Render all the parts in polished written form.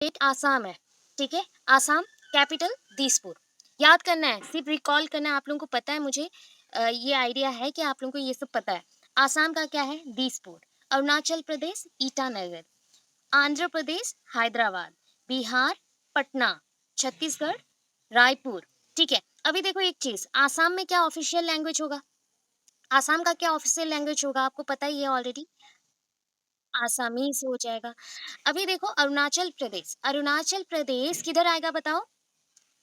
State Assam है, ठीक है? आसाम, कैपिटल दिसपुर। याद करना है, सिर्फ रिकॉल करना है, आप लोगों को पता है मुझे ये आइडिया है कि आप लोगों को ये सब पता है। आसाम का क्या है? दिसपुर। अरुणाचल प्रदेश ईटानगर, आंध्र प्रदेश हैदराबाद, बिहार पटना, छत्तीसगढ़ रायपुर। ठीक है, अभी देखो एक चीज, आसाम में क्या ऑफिशियल लैंग्वेज होगा? आसाम का क्या ऑफिशियल लैंग्वेज होगा, आपको पता ही है ऑलरेडी। आसामीज हो जाएगा। अभी देखो अरुणाचल प्रदेश, अरुणाचल प्रदेश किधर आएगा बताओ?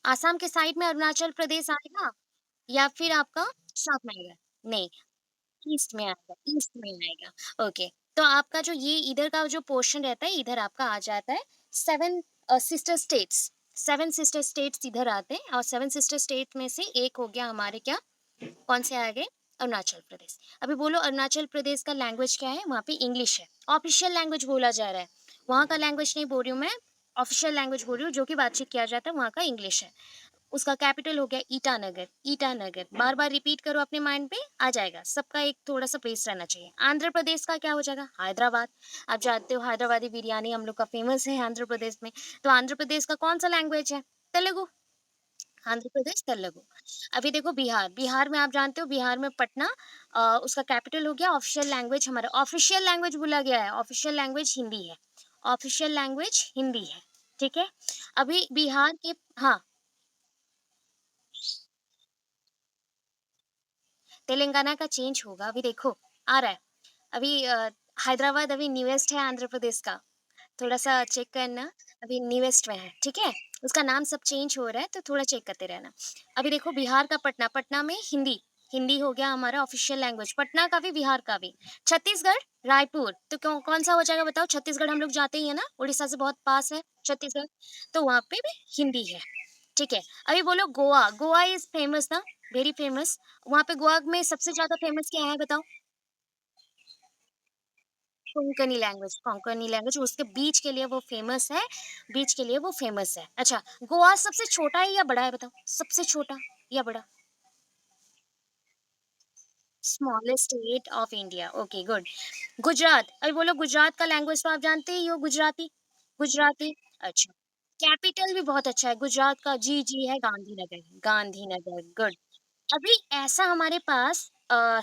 आसाम के साइड में अरुणाचल प्रदेश आएगा या फिर आपका साउथ में आएगा? नहीं, ईस्ट में आएगा, ईस्ट में आएगा। ओके, तो आपका जो ये इधर का जो पोर्शन रहता है, इधर आपका आ जाता है seven sister states. Seven sister states इधर आते हैं, और सेवन सिस्टर स्टेट में से एक हो गया हमारे क्या, कौन से आ गए? अरुणाचल प्रदेश। अभी बोलो अरुणाचल प्रदेश का लैंग्वेज क्या है? वहाँ पे इंग्लिश है, ऑफिशियल लैंग्वेज बोला जा रहा है। वहाँ का लैंग्वेज नहीं बोल रही हूँ मैं, ऑफिशियल लैंग्वेज बोल रही हूँ, जो कि बातचीत किया जाता है वहाँ का इंग्लिश है। उसका कैपिटल हो गया ईटानगर। ईटानगर बार बार रिपीट करो, अपने माइंड पे आ जाएगा, सबका एक थोड़ा सा बेस रहना चाहिए। आंध्र प्रदेश का क्या हो जाएगा? हैदराबाद। आप जानते हो हैदराबादी बिरयानी हम लोग का फेमस है आंध्र प्रदेश में। तो आंध्र प्रदेश का कौन सा लैंग्वेज है? तेलुगु। आंध्र प्रदेश तेलुगु। अभी देखो बिहार, बिहार में आप जानते हो, बिहार में पटना, उसका कैपिटल हो गया। ऑफिशियल लैंग्वेज, हमारा ऑफिशियल लैंग्वेज बोला गया है, ऑफिशियल लैंग्वेज हिंदी है। ऑफिशियल लैंग्वेज हिंदी है, ठीक है। अभी बिहार के, हाँ, तेलंगाना का चेंज होगा, अभी देखो आ रहा है। अभी हैदराबाद अभी न्यूएस्ट है आंध्र प्रदेश का, थोड़ा सा चेक करना। अभी न्यूएस्ट में है, ठीक है। उसका नाम सब चेंज हो रहा है, तो थोड़ा चेक करते रहना। अभी देखो बिहार का पटना, पटना में हिंदी, हिंदी हो गया हमारा ऑफिशियल लैंग्वेज, पटना का भी बिहार का भी। छत्तीसगढ़ रायपुर, तो कौन सा हो जाएगा बताओ? छत्तीसगढ़ हम लोग जाते ही है ना, उड़ीसा से बहुत पास है छत्तीसगढ़, तो वहाँ पे भी हिंदी है, ठीक है। अभी बोलो गोवा, गोवा इज फेमस ना, वेरी फेमस। वहाँ पे गोवा में सबसे ज्यादा फेमस क्या है बताओ? कोंकणी लैंग्वेज, कोंकणी लैंग्वेज, उसके बीच के लिए वो फेमस है, बीच के लिए वो फेमस है। अच्छा, गोवा सबसे छोटा है या बड़ा है बताओ? सबसे छोटा या बड़ा? Smallest state of India, okay good. Gujarat, अभी बोलो गुजरात का लैंग्वेज तो आप जानते ही हो, गुजराती। गुजराती, अच्छा। कैपिटल भी बहुत अच्छा है गुजरात का, जी जी है गांधीनगर, गांधीनगर, गुड। अभी ऐसा हमारे पास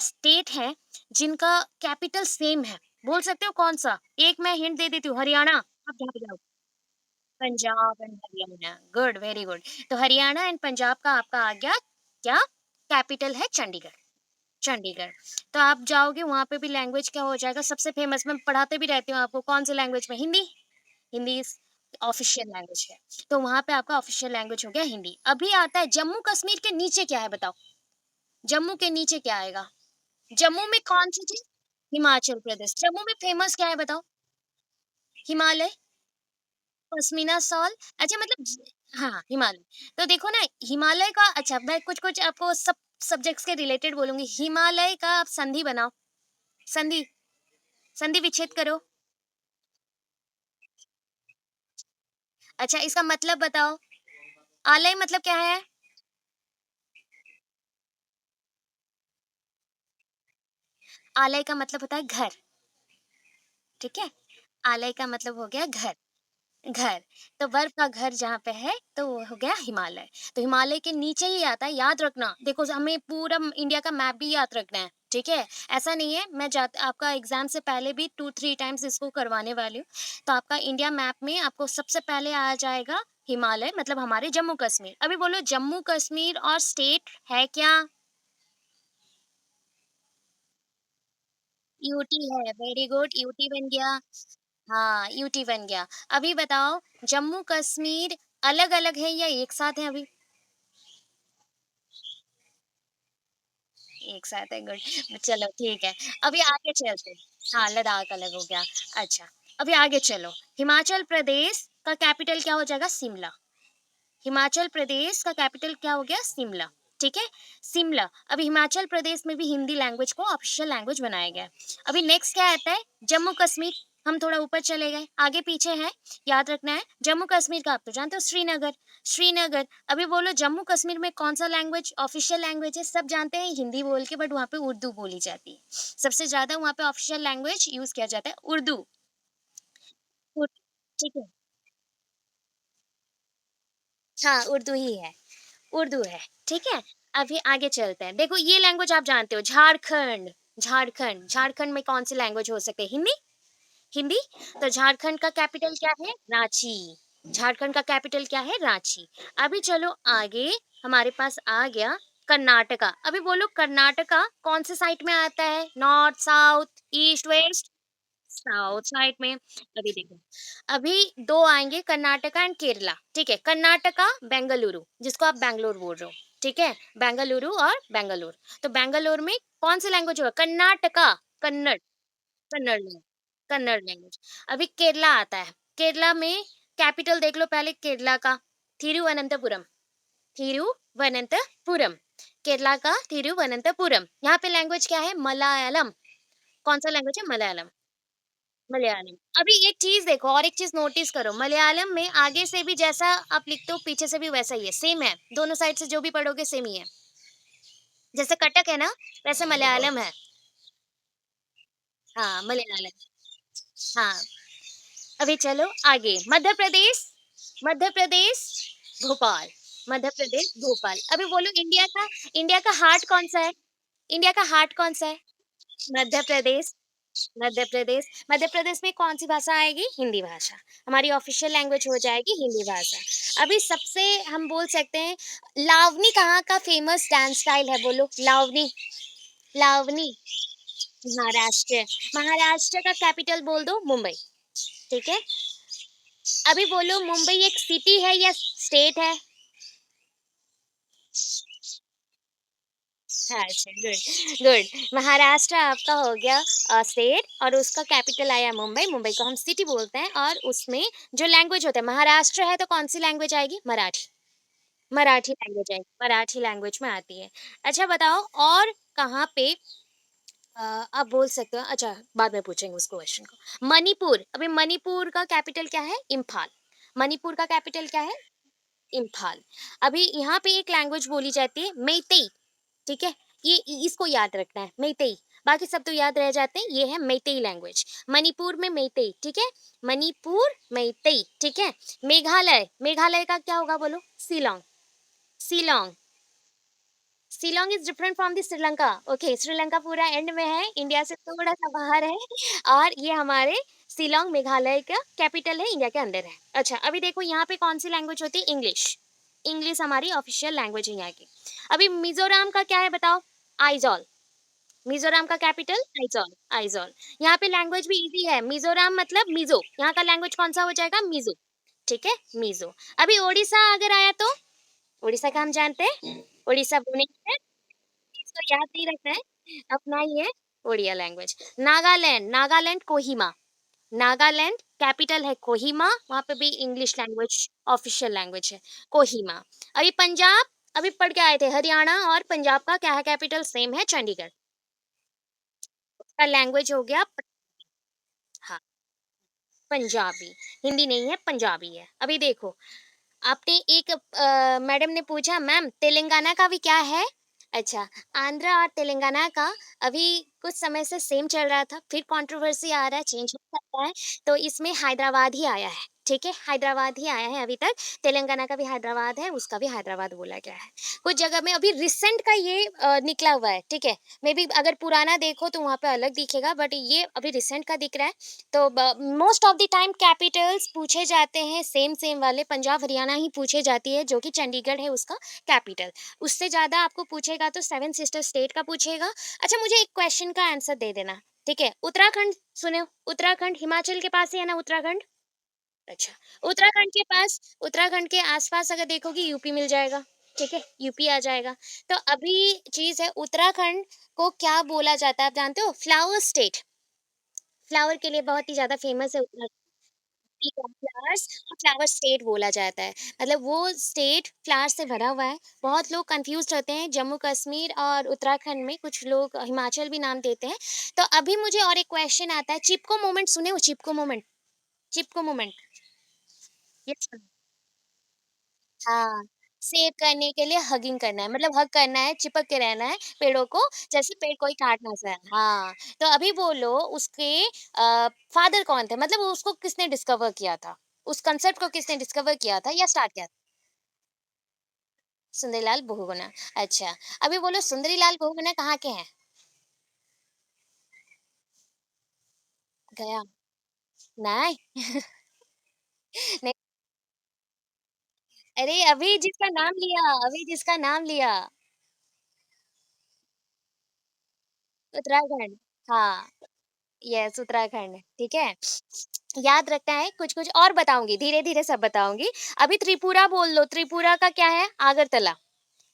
स्टेट है जिनका कैपिटल सेम है, बोल सकते हो कौन सा? एक मैं हिंट दे देती हूँ, हरियाणा। आप जाओ, Punjab and Haryana, good, very good. तो हरियाणा एंड पंजाब का आपका आ गया क्या? कैपिटल है चंडीगढ़, चंडीगढ़। तो आप जाओगे वहां पे भी लैंग्वेज क्या हो जाएगा सबसे फेमस? मैं पढ़ाते भी रहती हूँ आपको, कौन से लैंग्वेज में? हिंदी। हिंदी ऑफिशियल लैंग्वेज है, तो वहां पे आपका ऑफिशियल लैंग्वेज हो गया हिंदी। अभी आता है जम्मू कश्मीर के नीचे क्या है बताओ? जम्मू के नीचे क्या आएगा? जम्मू में कौन सी चीज? हिमाचल प्रदेश। जम्मू में फेमस क्या है बताओ? हिमालय, पश्मीना शॉल। अच्छा मतलब हाँ, हिमालय। तो देखो ना, हिमालय का, अच्छा मैं कुछ कुछ आपको सब सब्जेक्ट्स के रिलेटेड बोलूंगी। हिमालय का आप संधि बनाओ, संधि, संधि विच्छेद करो। अच्छा, इसका मतलब बताओ। आलय मतलब क्या है? आलय का मतलब होता है घर, ठीक है। आलय का मतलब हो गया घर, घर। तो बर्फ का घर जहाँ पे है, तो वो हो गया हिमालय। तो हिमालय के नीचे ही आता है, याद रखना। देखो हमें पूरा इंडिया का मैप भी याद रखना है, ठीक है। ऐसा नहीं है, मैं जाते आपका एग्जाम से पहले भी 2-3 टाइम्स इसको करवाने वाली हूँ। तो आपका इंडिया मैप में आपको सबसे पहले आ जाएगा हिमालय, मतलब हमारे जम्मू कश्मीर। अभी बोलो जम्मू कश्मीर और स्टेट है क्या? यूटी है, वेरी गुड, यूटी बन गया। हाँ, यूटी बन गया। अभी बताओ, जम्मू कश्मीर अलग अलग है या एक साथ है अभी? एक साथ है, गुड, चलो ठीक है। अभी आगे चलते हैं। हाँ, लद्दाख अलग हो गया। अच्छा, अभी आगे चलो। हिमाचल प्रदेश का कैपिटल क्या हो जाएगा? शिमला। हिमाचल प्रदेश का कैपिटल क्या हो गया? शिमला, ठीक है। शिमला। अभी हिमाचल प्रदेश में भी हिंदी लैंग्वेज को ऑफिशियल लैंग्वेज बनाया गया है। अभी नेक्स्ट क्या आता है? जम्मू कश्मीर। हम थोड़ा ऊपर चले गए, आगे पीछे है, याद रखना है। जम्मू कश्मीर का आप तो जानते हो, श्रीनगर, श्रीनगर। अभी बोलो जम्मू कश्मीर में कौन सा लैंग्वेज ऑफिशियल लैंग्वेज है? सब जानते हैं हिंदी बोल के, बट वहाँ पे उर्दू बोली जाती है। सबसे ज्यादा वहाँ पे ऑफिशियल लैंग्वेज यूज किया जाता है उर्दू। ठीक है, हाँ, उर्दू ही है, उर्दू है, ठीक है? अभी आगे चलते हैं। देखो ये लैंग्वेज आप जानते हो झारखंड, झारखंड, झारखंड में कौन-सी लैंग्वेज हो सकते हैं? हिंदी? हिंदी? तो झारखंड का कैपिटल क्या है? रांची। झारखंड का कैपिटल क्या है? रांची। अभी चलो आगे हमारे पास आ गया कर्नाटका। अभी बोलो कर्नाटका कौन से साइड में आता है? North, south, east, west? South side में। अभी देखो, अभी 2 आएँगे कर्नाटका एंड केरला, ठीक है? कर्नाटका बेंगलुरु, जिसको आप बैंगलोर बोल रहे हो, ठीक है? बेंगलुरु और बैंगलोर। तो बैंगलोर में कौन-सी लैंग्वेज होगा? कर्नाटका, कन्नड़। Kannada language, Kannada language. अभी केरला आता है। केरला में कैपिटल देख लो पहले केरला का, थिरुवनंतपुरम, थिरुवनंतपुरम। केरला का थिरुवनंतपुरम। यहाँ पे लैंग्वेज क्या है? मलयालम। कौन-सा लैंग्वेज है? मलयालम। मलयालम। अभी एक चीज़ देखो और एक चीज़ नोटिस करो, मलयालम में आगे से भी जैसा आप लिखते हो पीछे से भी वैसा ही है, सेम है। दोनों साइड से जो भी पढ़ोगे सेम ही है। जैसे कटक है ना, वैसे मलयालम है। हाँ, मलयालम। हाँ। अभी चलो आगे मध्य प्रदेश, मध्य प्रदेश, भोपाल, मध्य प्रदेश, भोपाल। अभी बोलो इंडिया का हार्ट कौन सा है? इंडिया का हार्ट कौन सा है? मध्य प्रदेश, मध्य प्रदेश। मध्य प्रदेश में कौन सी भाषा आएगी? हिंदी भाषा। हमारी ऑफिशियल लैंग्वेज हो जाएगी हिंदी भाषा। अभी सबसे हम बोल सकते हैं लावनी कहाँ का फेमस डांस स्टाइल है? बोलो लावनी, लावनी। महाराष्ट्र, महाराष्ट्र का कैपिटल बोल दो मुंबई, ठीक है? अभी बोलो मुंबई एक सिटी है या स्टेट है? हाँ, अच्छा गुड, गुड। महाराष्ट्र आपका हो गया स्टेट और उसका कैपिटल आया मुंबई। मुंबई को हम सिटी बोलते हैं और उसमें जो लैंग्वेज होता है महाराष्ट्र है तो कौन-सी लैंग्वेज आएगी? मराठी। मराठी लैंग्वेज आएगी, मराठी लैंग्वेज में आती है। अच्छा बताओ और कहाँ पे आप बोल सकते हो अच्छा बाद में पूछेंगे उस क्वेश्चन को। मणिपुर, अभी मणिपुर का कैपिटल क्या है? इम्फाल। मणिपुर का कैपिटल क्या है? इम्फाल। अभी यहाँ पे एक लैंग्वेज बोली जाती है मेइतेई, ठीक है? ये इसको याद रखना है मेइतेई। बाकी सब तो याद रह जाते हैं, ये है मेइतेई लैंग्वेज। मणिपुर में मेइतेई, ठीक है? मणिपुर मेइतेई, ठीक है? मेघालय, मेघालय का क्या होगा बोलो? Shillong, Shillong. Shillong is different from the Sri Lanka. Okay, Sri Lanka पूरा एंड में है, इंडिया से थोड़ा सा बाहर है और ये हमारे शिलांग मेघालय का कैपिटल है, इंडिया के अंदर है। अच्छा अभी देखो यहाँ पे कौन सी लैंग्वेज होती है? इंग्लिश। इंग्लिश हमारी ऑफिशियल लैंग्वेज है यहाँ की। अभी मिजोरम का क्या है बताओ? आइजॉल। मिजोरम का कैपिटल आइजॉल, आइजॉल। यहाँ पे लैंग्वेज भी इजी है, मिजोरम मतलब मिजो, यहाँ का लैंग्वेज कौन सा हो जाएगा? मिजो, ठीक है? मिजो। अभी ओडिशा अगर आया तो ओडिशा का हम जानते हैं, ओडिशा भुवनेश्वर, इसको याद नहीं रखना है, अपना ही है ओडिया लैंग्वेज। नागालैंड, नागालैंड कोहिमा, नागालैंड कैपिटल है कोहिमा, वहाँ पे भी इंग्लिश लैंग्वेज ऑफिशियल लैंग्वेज है, कोहिमा। अभी पंजाब, अभी पढ़ के आए थे, हरियाणा और पंजाब का क्या है कैपिटल? सेम है, चंडीगढ़। उसका लैंग्वेज हो गया हाँ, पंजाबी। हिंदी नहीं है, पंजाबी है। अभी देखो आपने एक मैडम ने पूछा मैम तेलंगाना का भी क्या है? अच्छा, आंध्र और तेलंगाना का अभी कुछ समय से सेम चल रहा था, फिर कंट्रोवर्सी आ रहा है, चेंज हो सकता है, तो इसमें हैदराबाद ही आया है, ठीक है? हैदराबाद ही आया है अभी तक, तेलंगाना का भी हैदराबाद है, उसका भी हैदराबाद बोला गया है। कुछ जगह में अभी रिसेंट का ये निकला हुआ है, ठीक है? मेबी अगर पुराना देखो तो वहाँ पे अलग दिखेगा, बट ये अभी रिसेंट का दिख रहा है। तो most of the time Capitals पूछे जाते हैं सेम सेम वाले, पंजाब हरियाणा ही पूछे जाती है जो कि चंडीगढ़ है उसका कैपिटल। उससे ज्यादा आपको पूछेगा तो सेवन सिस्टर स्टेट का पूछेगा। अच्छा मुझे एक क्वेश्चन का आंसर दे देना, ठीक है? उत्तराखंड सुने हो? उत्तराखंड हिमाचल के पास ही है ना उत्तराखंड? अच्छा, उत्तराखंड के आसपास अगर देखोगे यूपी मिल जाएगा, ठीक है? यूपी आ जाएगा। तो अभी चीज है उत्तराखंड को क्या बोला जाता है आप जानते हो? फ्लावर स्टेट, फ्लावर के लिए बहुत ही ज्यादा फेमस है फ्लावर्स और फ्लावर स्टेट बोला जाता है। मतलब वो स्टेट फ्लावर से भरा हुआ है। बहुत लोग कंफ्यूज्ड होते हैं जम्मू कश्मीर और उत्तराखंड में, कुछ लोग हिमाचल भी नाम देते हैं। तो अभी मुझे और एक क्वेश्चन आता है, चिपको मोमेंट सुने हो? चिपको मोमेंट, चिपको मोमेंट, ये हाँ, सेव करने के लिए हगिंग करना है, मतलब हग करना है, चिपक के रहना है पेड़ों को, जैसे पेड़ कोई काट ना जाए। हाँ, तो अभी बोलो उसके फादर कौन थे? मतलब उसको किसने डिस्कवर किया था? उस कांसेप्ट को किसने डिस्कवर किया था या स्टार्ट किया था? सुंदरीलाल बहुगुणा। अच्छा, अभी बोलो सुंदरीलाल बहुगुणा कहाँ के हैं? गया। नहीं, नहीं, अरे अभी जिसका नाम लिया, उत्तराखंड। हाँ, यस उत्तराखंड, ठीक है? याद रखना है, कुछ-कुछ और बताऊँगी, धीरे-धीरे सब बताऊँगी। अभी त्रिपुरा बोल लो, त्रिपुरा का क्या है? आगरतला।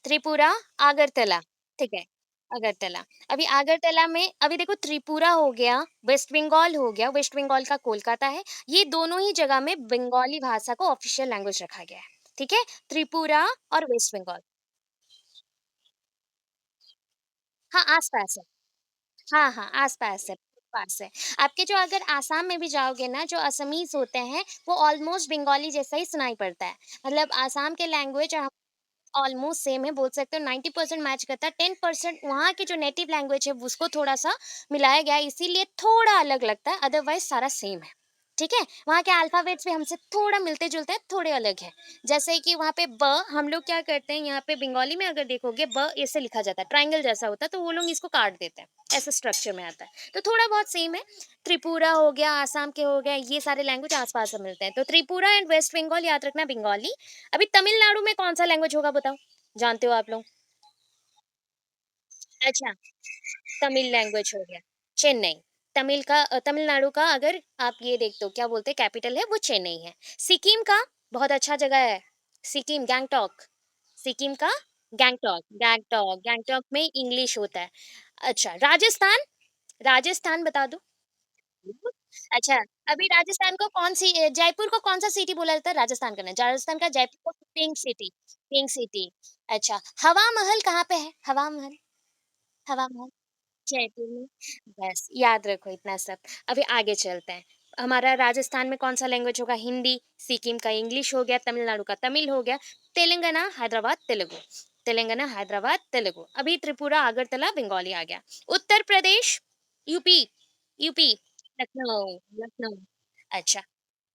त्रिपुरा, आगरतला, ठीक है, अगरतला। अभी आगरतला में अभी देखो त्रिपुरा हो गया, वेस्ट बंगाल हो गया, वेस्ट बंगाल का कोलकाता है, ये दोनों ही जगह में बंगाली भाषा को ऑफ़िशियल लैंग्वेज रखा गया है, ठीक है? त्रिपुरा और वेस्ट बंगाल। हाँ, आस-पास है। हाँ, हाँ, आस-पास है, पास है। आपके जो अगर आसाम में भी जाओगे ना, जो असमीज़ होते हैं, वो ऑलमोस्ट बंगाली जैसा ही सुनाई पड़ता है। मतलब आसाम के लैंग्वेज ऑलमोस्ट सेम है, बोल सकते हो 90% मैच करता है, 10% वहाँ की जो नेटिव लैंग्वेज है उसको थोड़ा-सा मिलाया गया है, इसीलिए थोड़ा अलग लगता है, अदरवाइज़ सारा सेम है, ठीक है? वहाँ के अल्फ़ाबेट्स भी हमसे थोड़ा मिलते-जुलते हैं, थोड़े अलग हैं। जैसे कि वहाँ पे ब हम लोग क्या करते हैं, यहाँ पे बंगाली में अगर देखोगे ब ऐसे लिखा जाता है, ट्रायंगल जैसा होता है, तो वो लोग इसको काट देते हैं, ऐसे स्ट्रक्चर में आता है। तो थोड़ा बहुत सेम है, त्रिपुरा हो गया, आसाम के हो गए, ये सारे लैंग्वेज आस-पास में मिलते हैं। तो त्रिपुरा एंड वेस्ट बंगाल याद रखना बंगाली। अभी तमिलनाडु में कौन-सा लैंग्वेज होगा बताओ? जानते हो आप लोग? अच्छा, तमिल लैंग्वेज हो गया, चेन्नई। तमिलनाडु का अगर आप ये देख दो क्या बोलते हैं कैपिटल है वो चेन्नई है। सिक्किम का बहुत अच्छा जगह है, सिक्किम गैंगटॉक, सिक्किम का गैंगटॉक में इंग्लिश होता है। अच्छा, राजस्थान, राजस्थान बता दो? अच्छा, अभी राजस्थान को जयपुर को कौन-सा सिटी बोला जाता है? राजस्थान का नहीं, राजस्थान का जयपुर को पिंक सिटी। अच्छा, हवा महल कहाँ पे है? हवा महल, हवा महल? जयपुर में। बस याद रखो इतना सब। अभी आगे चलते हैं। हमारा राजस्थान में कौन-सा लैंग्वेज होगा? हिंदी, सिक्किम का इंग्लिश हो गया, तमिलनाडु का तमिल हो गया, तेलंगाना, हैदराबाद तेलुगु, तेलंगाना, हैदराबाद तेलुगु। अभी त्रिपुरा, अगरतला, बंगाली आ गया। Uttar Pradesh, UP, UP, Lucknow, Lucknow. अच्छा,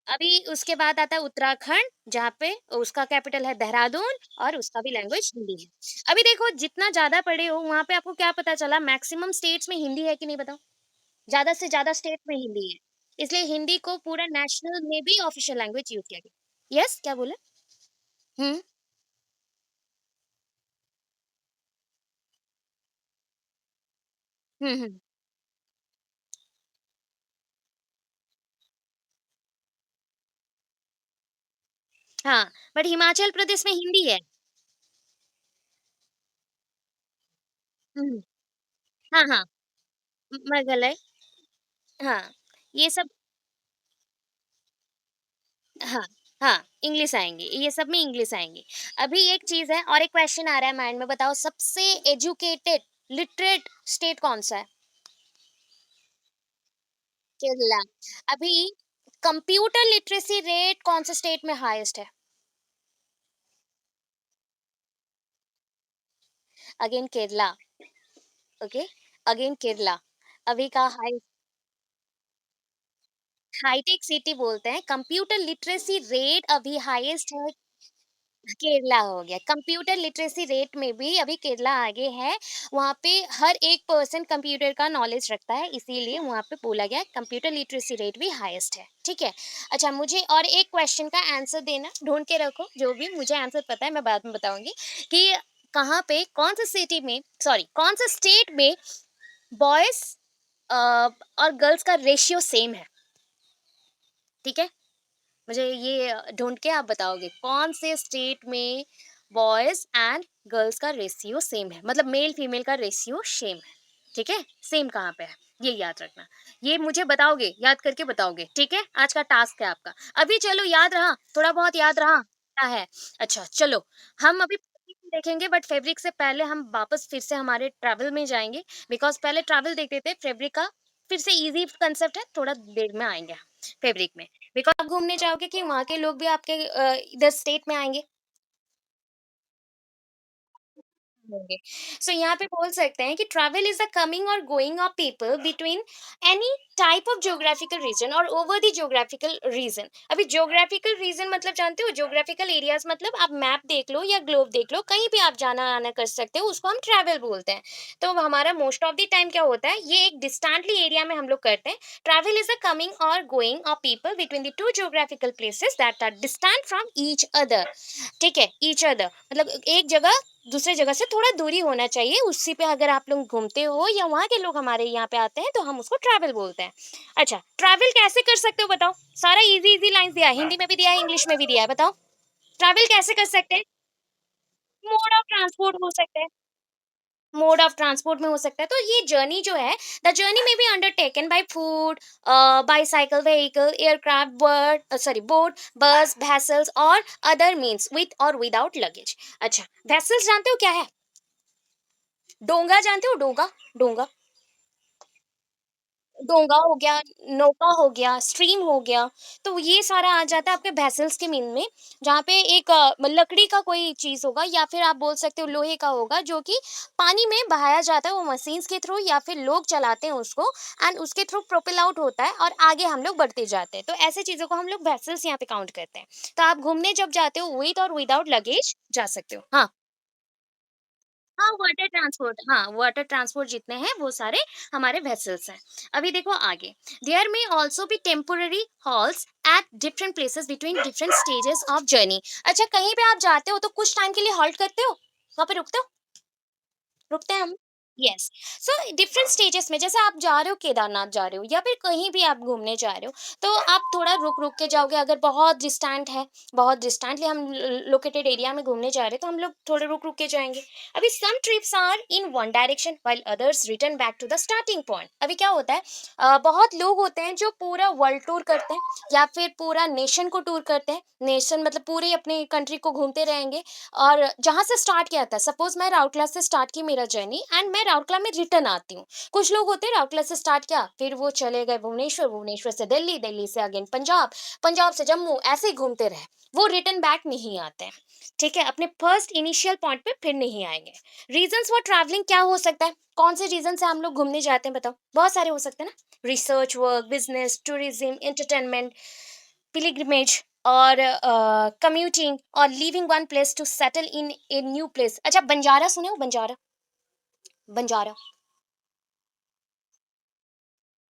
अभी उसके बाद आता है उत्तराखंड, जहाँ पे उसका कैपिटल है देहरादून और उसका भी लैंग्वेज हिंदी है। अभी देखो जितना ज़्यादा पढ़े हो वहाँ पे आपको क्या पता चला मैक्सिमम स्टेट्स में हिंदी है कि नहीं बताओ? ज़्यादा से ज़्यादा स्टेट में हिंदी है। इसलिए हिंदी को पूरा नेशनल में भी ऑफिशियल लैंग्वेज यूज़ किया गया। यस क्या बोले? हुँ, हुँ, हुँ। हाँ, बट हिमाचल प्रदेश में हिंदी है। हुँ, हाँ, हाँ, मेघालय हाँ, ये सब हाँ, हाँ, इंग्लिश आएँगी, ये सब में इंग्लिश आएँगी। अभी एक चीज़ है और एक क्वेश्चन आ रहा है माइंड में बताओ सबसे एजुकेटेड लिटरेट स्टेट कौन-सा है? केरला। अभी कंप्यूटर लिटरेसी रेट कौन से स्टेट में हाईएस्ट है? Again Kerala, okay? Again Kerala. अभी का हाईटेक सिटी बोलते हैं, कंप्यूटर लिटरेसी रेट अभी हाईएस्ट है केरला हो गया। कंप्यूटर लिटरेसी रेट में भी अभी केरला आगे है। वहाँ पे हर एक पर्सन कंप्यूटर का नॉलेज रखता है, इसीलिए वहाँ पे बोला गया कंप्यूटर लिटरेसी रेट भी हाईएस्ट है, ठीक है? अच्छा मुझे और एक क्वेश्चन का आंसर देना, ढूँढ के रखो, जो भी मुझे आंसर पता है मैं बाद में बताऊँगी कि कहाँ पे कौन-सी सिटी में सॉरी कौन-से स्टेट में बॉयज़ अ, और गर्ल्स का रेशियो सेम है, ठीक है? मुझे ये ढूँढ के आप बताओगे कौन से स्टेट में बॉयज़ एंड गर्ल्स का रेशियो सेम है मतलब मेल फीमेल का रेशियो सेम है, ठीक है? सेम कहाँ पे है? ये याद रखना। ये मुझे बताओगे, याद करके बताओगे, ठीक है? आज का टास्क है आपका। अभी चलो याद रहा? थोड़ा बहुत याद रहा? क्या है? अच्छा चलो, हम अभी फैब्रिक देखेंगे बट फैब्रिक से पहले हम वापस फिर से हमारे ट्रैवल में जाएँगे बिकॉज़ पहले ट्रैवल देख लेते हैं फैब्रिक का, फिर से ईज़ी कांसेप्ट है, थोड़ा देर में आएँगे हम फैब्रिक में। बिकॉज़ आप घूमने जाओगे कि वहाँ के लोग भी आपके इधर स्टेट में आएँगे। होंगे। सो यहाँ पे बोल सकते हैं कि ट्रैवल इज द कमिंग और going of people between any type of geographical region और ओवर द ज्योग्राफिकल रीजन। अभी ज्योग्राफिकल रीजन मतलब जानते हो, ज्योग्राफिकल एरियाज मतलब आप मैप देख लो या ग्लोब देख लो, कहीं भी आप जाना आना कर सकते हो, उसको हम ट्रैवल बोलते हैं। तो हमारा मोस्ट ऑफ द टाइम क्या होता है, ये एक डिस्टेंटली एरिया में हम लोग करते हैं। ट्रैवल इज द कमिंग और going of people between the two geographical places that are distant from each other. ठीक है, ईच अदर मतलब एक जगह दूसरे जगह से थोड़ा दूरी होना चाहिए, उसी पे अगर आप लोग घूमते हो या वहाँ के लोग हमारे यहाँ पे आते हैं तो हम उसको ट्रैवल बोलते हैं। अच्छा, ट्रैवल कैसे कर सकते हो बताओ? सारा इजी इजी लाइंस दिया है, हिंदी में भी दिया है, इंग्लिश में भी दिया है, बताओ ट्रैवल कैसे कर सकते हैं? मोड ऑफ ट्रांसपोर्ट हो सकता है, मोड ऑफ ट्रांसपोर्ट में हो सकता है। तो ये जर्नी जो है, द जर्नी में be undertaken by food, bicycle, vehicle, aircraft, bird sorry boat, बस, vessels और अदर मीन्स विथ और विदाउट लगेज। अच्छा, वेसल्स जानते हो क्या है? डोंगा जानते हो? डोंगा, डोंगा, डोंगा हो गया, नौका हो गया, स्ट्रीम हो गया। तो ये सारा आ जाता है आपके वेसल्स के मीन में, जहाँ पे एक लकड़ी का कोई चीज होगा या फिर आप बोल सकते हो लोहे का होगा, जो कि पानी में बहाया जाता है वो मशीन्स के थ्रू या फिर लोग चलाते हैं उसको, एंड उसके थ्रू प्रोपेल आउट होता है और आगे हम लोग बढ़ते जाते हैं। तो ऐसे चीजों को हम लोग वेसल्स यहाँ पे काउंट करते हैं। तो आप घूमने जब जाते हो विद और विदाउट लगेज जा सकते हो। हाँ, हाँ, वाटर ट्रांसपोर्ट, हाँ, वाटर ट्रांसपोर्ट जितने हैं वो सारे हमारे वेसल्स हैं। अभी देखो आगे, देयर में also be temporary halls at different places between different stages of journey. अच्छा, कहीं पे आप जाते हो तो कुछ टाइम के लिए हॉल्ट करते हो, वहां पे रुकते हो, रुकते हैं हम। यस, सो डिफरेंट स्टेजेस में, जैसे आप जा रहे हो केदारनाथ जा रहे हो या फिर कहीं भी आप घूमने जा रहे हो, तो आप थोड़ा रुक रुक के जाओगे। अगर बहुत डिस्टेंट है, बहुत डिस्टेंटली हम लोकेटेड एरिया में घूमने जा रहे हैं, तो हम लोग थोड़े रुक रुक के जाएंगे। अभी some trips are in one direction while others return back to the starting point. अभी क्या होता है, बहुत लोग होते हैं जो पूरा वर्ल्ड टूर करते हैं या फिर पूरा नेशन को टूर करते हैं। नेशन मतलब पूरे अपने कंट्री को घूमते रहेंगे, और जहाँ से स्टार्ट किया था, सपोज मैं राउरकेला से स्टार्ट की मेरा जर्नी एंड मैं राउरकेला में रिटर्न आती हूँ। कुछ लोग होते हैं राउरकेला से स्टार्ट किया, फिर वो चले गए भुवनेश्वर, भुवनेश्वर से दिल्ली, दिल्ली से अगेन पंजाब, पंजाब से जम्मू, ऐसे ही घूमते रहे। वो रिटर्न बैक नहीं आते हैं। ठीक है, अपने फर्स्ट इनिशियल पॉइंट पे फिर नहीं आएंगे। रीजंस फॉर ट्रैवलिंग क्या हो सकता है? कौन से रीजन से हम लोग घूमने जाते हैं बताओ? बहुत सारे हो सकते हैं ना, research work, business, tourism, entertainment, pilgrimage और कम्यूटिंग और leaving one place to settle in a new place. अच्छा, बंजारा सुने हो? बंजारा, बंजारा,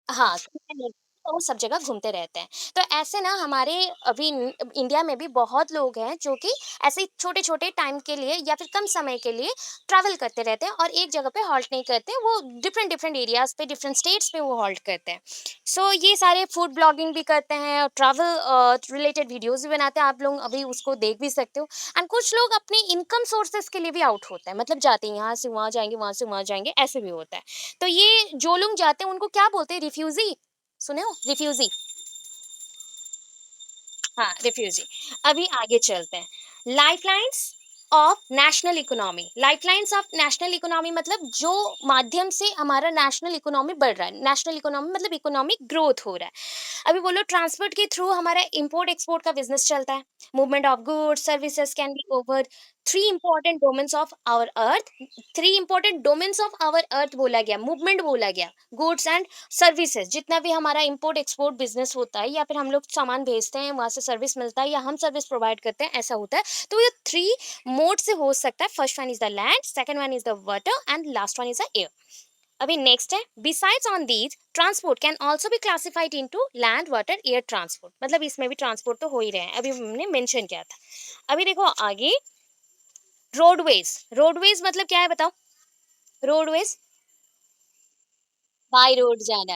हाँ, तो वो सब जगह घूमते रहते हैं। तो ऐसे ना हमारे अभी इंडिया में भी बहुत लोग हैं जो कि ऐसे ही छोटे-छोटे टाइम के लिए या फिर कम समय के लिए ट्रैवल करते रहते हैं और एक जगह पे हॉल्ट नहीं करते, वो डिफरेंट डिफरेंट एरियाज़ पे, डिफरेंट स्टेट्स पे वो हॉल्ट करते हैं। सो ये सारे फूड ब्लॉगिंग भी करते हैं और ट्रैवल रिलेटेड वीडियोज़ भी बनाते हैं, आप लोग अभी उसको देख भी सकते हो। एंड कुछ लोग अपने इनकम सोर्सेज़ के लिए भी आउट होते हैं, मतलब जाते हैं, यहाँ से वहाँ जाएँगे, वहाँ से वहाँ जाएँगे, ऐसे भी होता है। तो ये जो लोग जाते हैं उनको क्या बोलते हैं? रिफ्यूजी, सुने हो रिफ्यूजी? हाँ, रिफ्यूजी। अभी आगे चलते हैं। Lifelines of national economy, lifelines of national economy मतलब जो माध्यम से हमारा नेशनल इकोनॉमी बढ़ रहा है। नेशनल इकोनॉमी मतलब इकोनॉमिक ग्रोथ हो रहा है। अभी बोलो, ट्रांसपोर्ट के थ्रू हमारा इंपोर्ट एक्सपोर्ट का बिजनेस चलता है। Movement of goods services can be over three important domains of our earth. Three important domains of our earth बोला गया, मूवमेंट बोला गया, गुड्स एंड सर्विसेज, जितना भी हमारा इंपोर्ट एक्सपोर्ट बिजनेस होता है या फिर हम लोग सामान भेजते हैं वहां से सर्विस मिलता है या हम सर्विस प्रोवाइड करते हैं, ऐसा होता है। तो ये थ्री मोड से हो सकता है। First one is the land, second one is the water and last one is the air. अभी नेक्स्ट है, besides on these transport can also be classified into land water air transport, मतलब इसमें भी transport तो हो ही रहे हैं, अभी हमने मेंशन किया था। अभी देखो आगे, रोडवेज, रोडवेज मतलब क्या है बताओ? रोडवेज, बाय रोड जाना,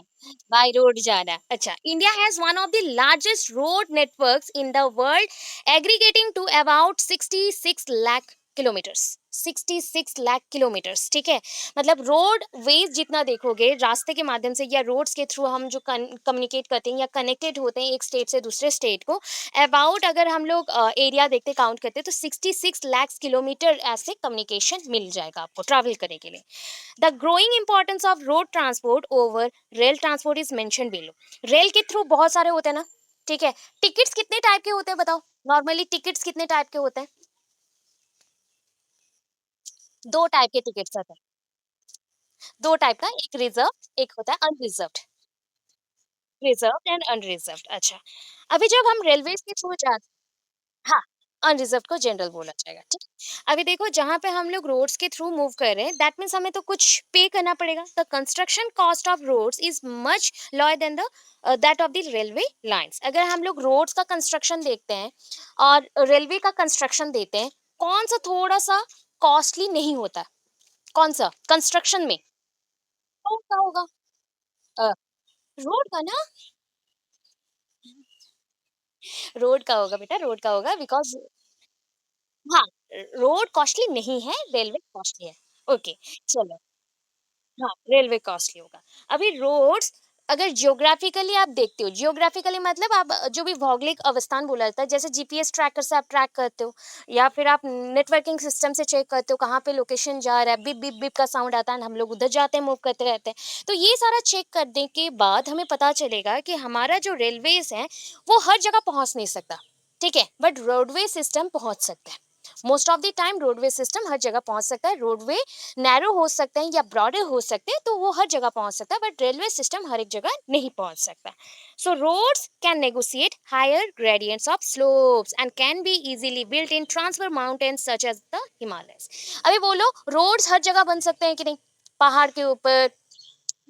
बाय रोड जाना। अच्छा, India has one of the largest road networks in the world, aggregating to about 66 lakh kilometres, 66 lakh kilometres. ठीक है, मतलब रोड वेज जितना देखोगे रास्ते के माध्यम से या रोड्स के थ्रू हम जो कम्युनिकेट करते हैं या कनेक्टेड होते हैं एक स्टेट से दूसरे स्टेट को, अबाउट अगर हम लोग एरिया देखते काउंट करते हैं तो 66 लाख किलोमीटर ऐसे कम्युनिकेशन मिल जाएगा आपको ट्रैवल करने के लिए। The growing importance of road transport over rail transport is mention below. Rail के थ्रू बहुत सारे होते हैं ना। ठीक है, टिकट्स कितने टाइप के होते हैं बताओ? नॉर्मली टिकट्स कितने टाइप के होते हैं? 2 टाइप के टिकट्स आते हैं, 2 टाइप का, एक रिज़र्व, एक होता है अनरिज़र्व्ड, रिज़र्व्ड एंड अनरिज़र्व्ड। अच्छा, अभी जब हम रेलवेज़ के थ्रू जा हाँ, अनरिज़र्व्ड को जनरल बोला जाएगा, ठीक है। अभी देखो जहाँ पे हम लोग रोड्स के थ्रू मूव कर रहे हैं, दैट मीन्स हमें तो कुछ पे करना पड़ेगा। The construction cost of roads is much lower than the that of the railway lines. अगर हम लोग रोड्स का कंस्ट्रक्शन देखते हैं और रेलवे का कंस्ट्रक्शन देते हैं, कौन-सा थोड़ा-सा कॉस्टली नहीं होता? कौन-सा? कंस्ट्रक्शन में, कौन-सा होगा? अ, रोड का ना, रोड का होगा बेटा, रोड का होगा बिकॉज़ हाँ, रोड कॉस्टली नहीं है, रेलवे कॉस्टली है। ओके, चलो। हाँ, रेलवे कॉस्टली होगा। अभी रोड्स अगर जियोग्राफिकली आप देखते हो, जियोग्राफिकली मतलब आप जो भी भौगोलिक अवस्थान बोला जाता है, जैसे जीपीएस ट्रैकर से आप ट्रैक करते हो या फिर आप नेटवर्किंग सिस्टम से चेक करते हो कहाँ पे लोकेशन जा रहा है, बिप बिप बिप का साउंड आता है and हम लोग उधर जाते हैं, मूव करते रहते हैं। तो ये सारा चेक करने के बाद हमें पता चलेगा कि हमारा जो रेलवेज है वो हर जगह पहुंच नहीं सकता, ठीक है, बट रोडवे सिस्टम पहुंच सकता है। Most of the time roadway system हर जगह पहुंच सकता है। रोडवे नैरो हो सकते हैं या ब्रॉडर हो सकते हैं, तो वो हर जगह पहुंच सकता है, बट रेलवे सिस्टम हर एक जगह नहीं पहुंच सकता। So roads can negotiate higher gradients of slopes and can be easily built in transfer mountains such as the Himalayas. अभी बोलो, रोड्स हर जगह बन सकते हैं कि नहीं? पहाड़ के ऊपर,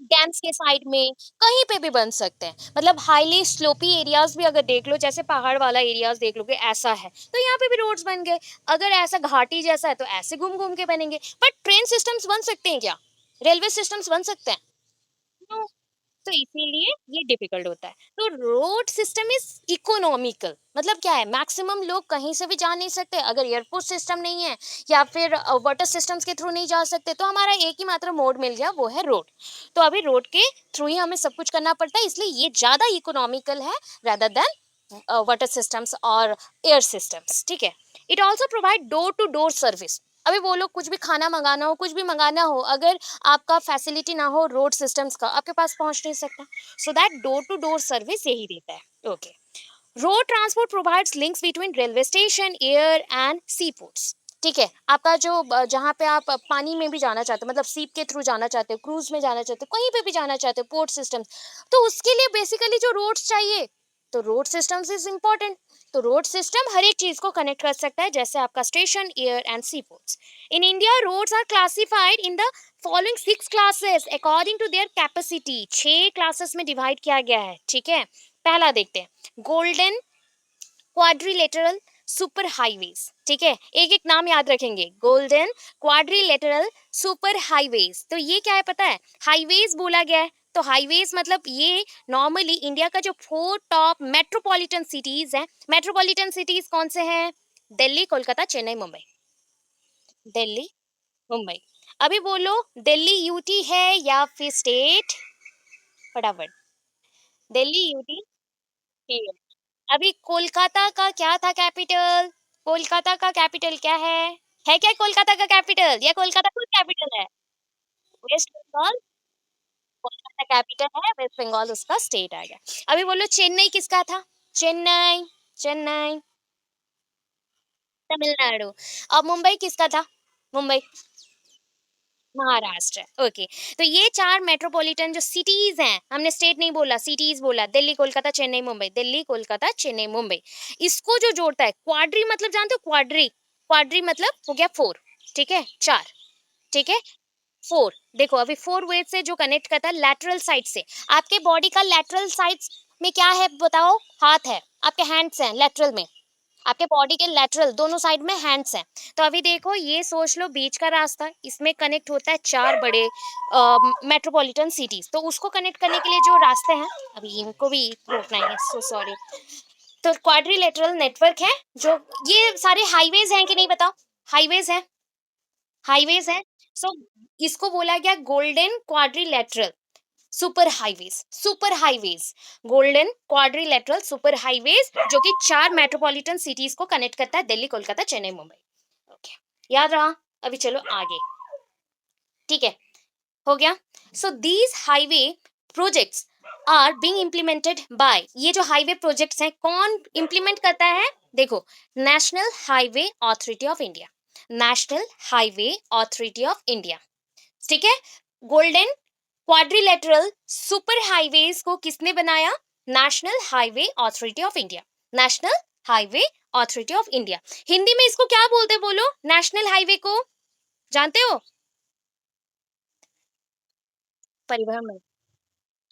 डैम्स के साइड में, कहीं पे भी बन सकते हैं। मतलब हाईली स्लोपी एरियाज भी अगर देख लो, जैसे पहाड़ वाला एरियाज देख लोगे, ऐसा है तो यहाँ पे भी रोड्स बन गए। अगर ऐसा घाटी जैसा है तो ऐसे घूम घूम के बनेंगे। बट ट्रेन सिस्टम्स बन सकते हैं क्या? रेलवे सिस्टम्स बन सकते हैं? No। तो इसीलिए ये डिफिकल्ट होता है। तो रोड सिस्टम इज इकोनॉमिकल, मतलब क्या है, मैक्सिमम लोग कहीं से भी जा नहीं सकते। अगर एयरपोर्ट सिस्टम नहीं है या फिर वाटर सिस्टम्स के थ्रू नहीं जा सकते, तो हमारा एक ही मात्र मोड मिल गया, वो है रोड। तो अभी रोड के थ्रू ही हमें सब कुछ करना पड़ता है, इसलिए ये ज्यादा इकोनॉमिकल है rather देन वाटर सिस्टम्स और एयर सिस्टम्स, ठीक है। It also provide door to door service. अभी वो लोग कुछ भी खाना मंगाना हो, कुछ भी मंगाना हो, अगर आपका फैसिलिटी ना हो रोड सिस्टम्स का, आपके पास पहुंच नहीं सकता। So that door to door service यही देता है। Okay, road transport provides links between railway station, air and sea ports, ठीक है। आपका जो जहाँ पे आप पानी में भी जाना चाहते हो, मतलब सीप के थ्रू जाना चाहते हो, क्रूज में जाना चाहते हो, कहीं पे भी जाना चाहते हो, पोर्ट सिस्टम, तो उसके लिए बेसिकली जो रोड्स चाहिए, तो रोड सिस्टम्स इज इम्पोर्टेंट। तो रोड सिस्टम हर एक चीज को कनेक्ट कर सकता है, जैसे आपका station, air and sea ports. In India roads are classified in the following 6 classes according to their capacity. 6 classes में डिवाइड किया गया है, ठीक है। पहला देखते हैं, गोल्डन क्वाड्रिलेटरल सुपर हाईवेज, ठीक है। एक एक नाम याद रखेंगे, गोल्डन क्वाड्रिलेटरल सुपर हाईवेज। तो ये क्या है पता है? हाईवेज बोला गया है, तो हाईवेज मतलब ये नॉर्मली इंडिया का जो 4 टॉप मेट्रोपॉलिटन सिटीज है। मेट्रोपॉलिटन सिटीज कौन से हैं? दिल्ली, कोलकाता, चेन्नई, मुंबई। दिल्ली, मुंबई। अभी बोलो, दिल्ली यूटी है या फिर स्टेट? फटाफट। दिल्ली यूटी, ठीक है। अभी कोलकाता का क्या था कैपिटल? कोलकाता का कैपिटल क्या है? है क्या कोलकाता का कैपिटल, या कोलकाता खुद कैपिटल है? वेस्ट बंगाल कोलकाता कैपिटल है, वेस्ट बंगाल उसका स्टेट आ गया। अभी बोलो, चेन्नई किसका था? चेन्नई, चेन्नई तमिलनाडु। अब मुंबई किसका था? मुंबई महाराष्ट्र है। ओके, तो ये 4 मेट्रोपॉलिटन जो सिटीज हैं, हमने स्टेट नहीं बोला, सिटीज बोला, दिल्ली, कोलकाता, चेन्नई, मुंबई, दिल्ली, कोलकाता, चेन्नई, मुंबई। इसको जो जोड़ता है, क्वाड्री मतलब जानते हो? क्वाड्री, क्वाड्री मतलब हो गया 4, ठीक है, 4, ठीक है। 4, देखो अभी 4 वे से जो कनेक्ट करता है लैटरल साइड से। आपके बॉडी का लैटरल साइड में क्या है बताओ? हाथ है, आपके हैंड्स हैं लैटरल में, आपके बॉडी के लेटरल दोनों साइड में हैंड्स हैं। तो अभी देखो, ये सोच लो बीच का रास्ता, इसमें कनेक्ट होता है 4 बड़े मेट्रोपॉलिटन सिटीज। तो उसको कनेक्ट करने के लिए जो रास्ते हैं, अभी इनको भी रोकना है, सो सॉरी। तो क्वाड्रिलेटरल नेटवर्क है, जो ये सारे हाईवेज हैं कि नहीं बताओ? हाईवेज हैं, हाईवेज हैं। सो इसको बोला गया golden quadrilateral super highways, super highways, golden quadrilateral super highways, जो कि 4 मेट्रोपॉलिटन सिटीज को कनेक्ट करता है, दिल्ली, कोलकाता, चेन्नई, मुंबई। ओके, याद रहा? अभी चलो आगे, ठीक है, हो गया। So these highway projects are being implemented by, ये जो हाईवे प्रोजेक्ट्स हैं कौन इम्प्लीमेंट करता है? देखो, national highway authority of India. National highway authority of India. ठीक है, गोल्डन क्वाड्रिलेटरल सुपर हाईवेज को किसने बनाया? National highway authority of India. National highway authority of India. Hindi में इसको क्या बोलते हैं, बोलो? नेशनल हाईवे को जानते हो? परिवहन।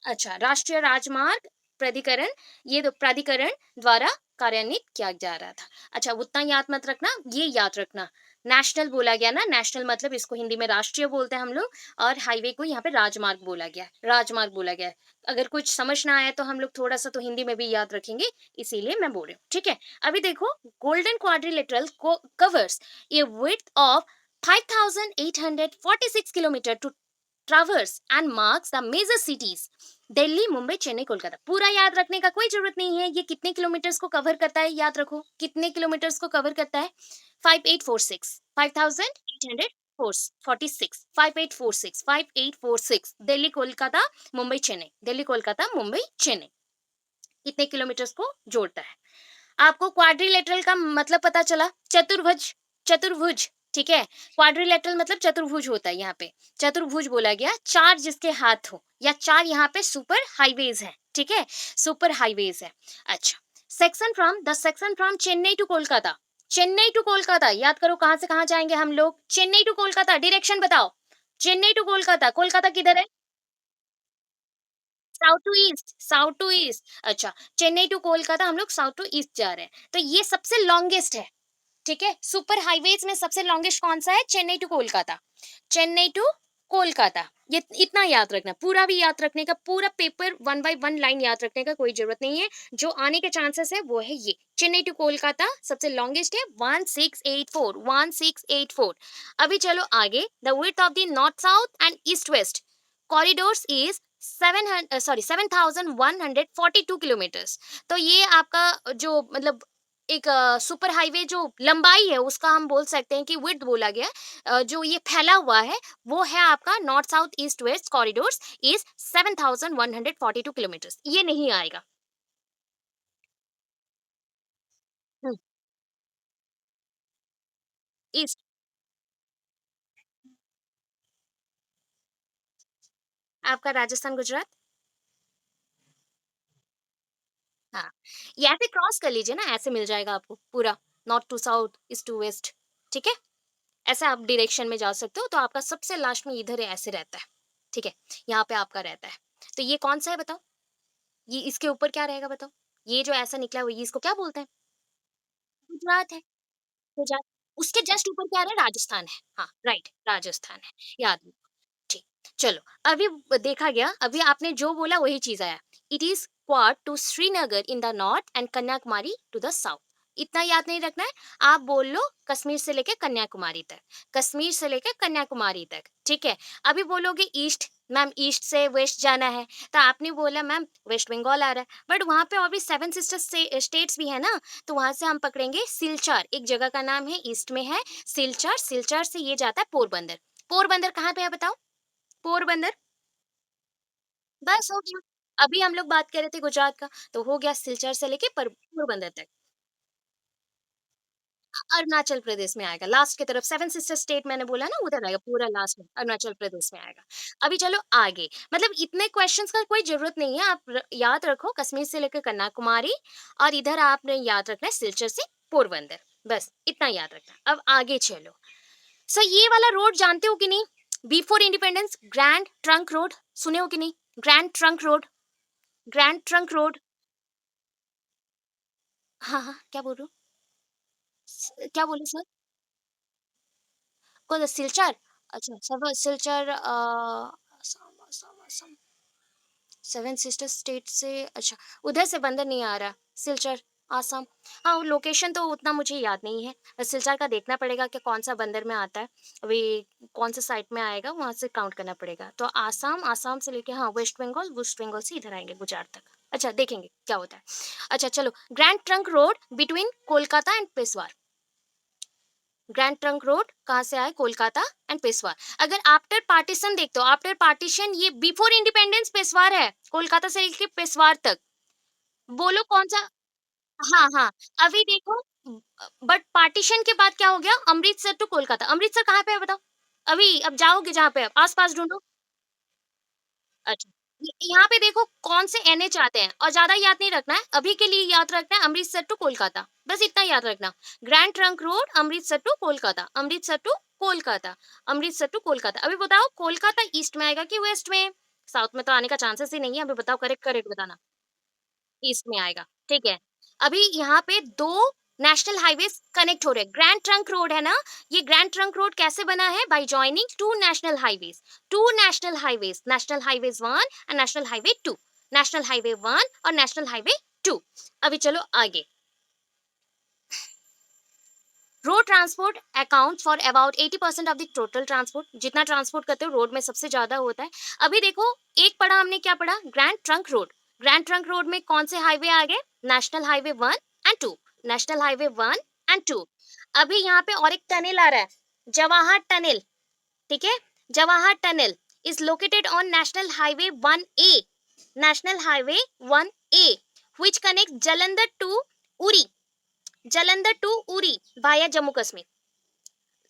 अच्छा, राष्ट्रीय राजमार्ग प्राधिकरण, ये तो प्राधिकरण द्वारा कार्यान्वित किया जा रहा था। अच्छा, उतना याद मत रखना, ये याद रखना। नेशनल बोला गया ना, नेशनल मतलब इसको हिंदी में राष्ट्रीय बोलते हैं हम लोग, और हाईवे को यहाँ पे राजमार्ग बोला गया है, राजमार्ग बोला गया है। अगर कुछ समझ ना आए तो हम लोग थोड़ा सा तो हिंदी में भी याद रखेंगे, इसीलिए मैं बोल रही हूँ। ठीक है, अभी देखो, golden quadrilateral covers a width of 5,846 kilometre to traverse and marks the major cities Delhi, Mumbai, Chennai, Kolkata. पूरा याद रखने का कोई जरूरत नहीं है, ये कितने किलोमीटर्स को कवर करता है याद रखो, कितने किलोमीटर्स को कवर करता है? 5846, 5846, 5846, 5846, दिल्ली, कोलकाता, मुंबई, चेन्नई, दिल्ली, कोलकाता, मुंबई, चेन्नई, कितने किलोमीटर्स को जोड़ता है? आपको क्वाड्रिलेटरल का मतलब पता चला, चतुर्भुज, चतुर्भुज। ठीक है, क्वाड्रिलेटरल मतलब चतुर्भुज होता है, यहाँ पे चतुर्भुज बोला गया, चार जिसके हाथ हो, या चार यहाँ पे सुपर हाईवेज है। ठीक है, सुपर हाईवेज है। अच्छा, section from Chennai to Kolkata, Chennai to Kolkata, याद करो कहाँ से कहाँ जाएंगे हम लोग? चेन्नई टू कोलकाता, डायरेक्शन बताओ। चेन्नई टू कोलकाता, कोलकाता किधर है? South to east, south to east. अच्छा, चेन्नई टू कोलकाता हम लोग साउथ टू ईस्ट जा रहे हैं, तो ये सबसे लॉन्गेस्ट है। ठीक है, सुपर हाईवेज में सबसे लॉन्गेस्ट कौन सा है? Chennai to Kolkata, Chennai to Kolkata. ये इतना याद रखना, पूरा भी याद रखने का, पूरा paper one by one line याद रखने का कोई जरूरत नहीं है। जो आने के चांसेस है वो है ये, चेन्नई टू कोलकाता सबसे लॉन्गेस्ट है, 1684, 1684। अभी चलो आगे, the width of the north south and east west corridors is 7,142 kilometres. तो ये आपका जो मतलब एक सुपर हाईवे जो लंबाई है उसका हम बोल सकते हैं कि विड्थ बोला गया है। जो ये फैला हुआ है वो है आपका north south east waste corridors is 7,142 kilometres, ये नहीं आएगा। हम्म, ईस्ट। आपका राजस्थान, गुजरात। हाँ, ये ऐसे क्रॉस कर लीजिए ना, ऐसे मिल जाएगा आपको पूरा, north to south, east to west. ठीक है, ऐसे आप डायरेक्शन में जा सकते हो, तो आपका सबसे लास्ट में इधर है, ऐसे रहता है। ठीक है, यहाँ पे आपका रहता है। तो ये कौन सा है बताओ? ये इसके ऊपर क्या रहेगा बताओ? ये जो ऐसा निकला हुआ है, ये इसको क्या बोलते हैं? गुजरात है, गुजरात। उसके जस्ट ऊपर क्या है? राजस्थान है। हाँ, राइट, राजस्थान है, याद रखो। ठीक, चलो, अभी देखा गया, अभी आपने जो बोला वही चीज आया। It is quad to Srinagar in the north and Kanyakumari to the south. इतना याद नहीं रखना है, आप बोल लो कश्मीर से लेकर कन्याकुमारी तक, कश्मीर से लेकर कन्याकुमारी तक। ठीक है, अभी बोलोगे ईस्ट, मैम ईस्ट से वेस्ट जाना है, तो आपने बोला मैम वेस्ट बंगाल आ रहा है, बट वहां पे और भी सेवन सिस्टर स्टेट्स भी है ना, तो वहां से हम पकड़ेंगे सिलचर, एक जगह का नाम है, ईस्ट में है सिलचर, सिलचर से ये जाता है पोरबंदर। पोरबंदर कहाँ पे है बताओ? पोरबंदर। बस हो गया। अभी हम लोग बात कर रहे थे गुजरात का, तो हो गया सिलचर से लेके पोरबंदर तक। अरुणाचल प्रदेश में आएगा, लास्ट की तरफ सेवन सिस्टर स्टेट मैंने बोला ना, उधर आएगा, पूरा लास्ट में अरुणाचल प्रदेश में आएगा। अभी चलो आगे, मतलब इतने क्वेश्चंस का कोई जरूरत नहीं है, आप याद रखो कश्मीर से लेकर कन्याकुमारी, और इधर आपने याद रखना है सिलचर से पोरबंदर, बस इतना याद रखना। अब आगे चलो, सर ये वाला रोड जानते हो कि नहीं? Before independence grand trunk road, सुने हो कि नहीं? Grand trunk road, grand trunk road. हाँ हाँ, क्या बोल रहे हो? क्या बोले सर? कौन सा सिलचर? अच्छा, सब Silchar, Assam, Assam, Assam, seven sister state से, अच्छा, उधर से बंदर नहीं आ रहा, सिलचर, आसाम। हाँ, वो लोकेशन तो उतना मुझे याद नहीं है, सिलचर का देखना पड़ेगा कि कौन सा बंदर में आता है, अभी कौन सा साइट में आएगा, वहां से काउंट करना पड़ेगा। तो आसाम, आसाम से लेके हाँ वेस्ट बंगाल, वेस्ट बंगाल से इधर आएंगे गुजरात तक। अच्छा, देखेंगे क्या होता है। अच्छा चलो, grand trunk road between Kolkata and Peshawar, grand trunk road कहाँ से आए? कोलकाता एंड पेशवार। अगर आफ्टर पार्टीशन देखते हो, आफ्टर पार्टीशन ये बिफोर इंडिपेंडेंस पेशवार है, कोलकाता से लेके पेशवार तक। बोलो कौन सा? हाँ हाँ, अभी देखो, बट पार्टीशन के बाद क्या हो गया, अमृतसर टू कोलकाता। अमृतसर कहाँ पे है बताओ? अभी अब जाओगे जहाँ पे, आस-पास ढूँढो। अच्छा, यहाँ पे देखो कौन से एनएच आते हैं और ज़्यादा याद नहीं रखना है, अभी के लिए याद रखना है अमृतसर टू कोलकाता, बस इतना याद रखना। Grand trunk road Amritsar to Kolkata, Amritsar to Kolkata, Amritsar to Kolkata. अभी बताओ कोलकाता ईस्ट में आएगा कि वेस्ट में? साउथ में तो आने का चांसेस ही नहीं है, अभी बताओ करेक्ट करेक्ट बताना। ईस्ट में आएगा, ठीक है। अभी यहाँ पे 2 नेशनल हाइवेज़ कनेक्ट हो रहे हैं। ग्रैंड ट्रंक रोड है ना, ये ग्रैंड ट्रंक रोड कैसे बना है? Bye joining 2 national highways. 2 national highways, national highways 1 and national highway 2। National highway 1 और नेशनल हाइवे 2। अभी चलो आगे। Road transport account for about 80% of the total transport. जितना ट्रांसपोर्ट करते हो रोड में सबसे ज्यादा होता है। अभी देखो, एक पढ़ा हमने, क्या पढ़ा? Grand trunk road. Grand trunk road में कौन से हाईवे आ गए? National highway 1 and 2। National highway 1 and 2। अभी यहाँ पे और एक टनल आ रहा है, जवाहर टनल, ठीक है। Jawahar tunnel is located on national highway 1A। National highway 1A which connects Jalandhar to Uri। Jalandhar to Uri via Jammu Kashmir.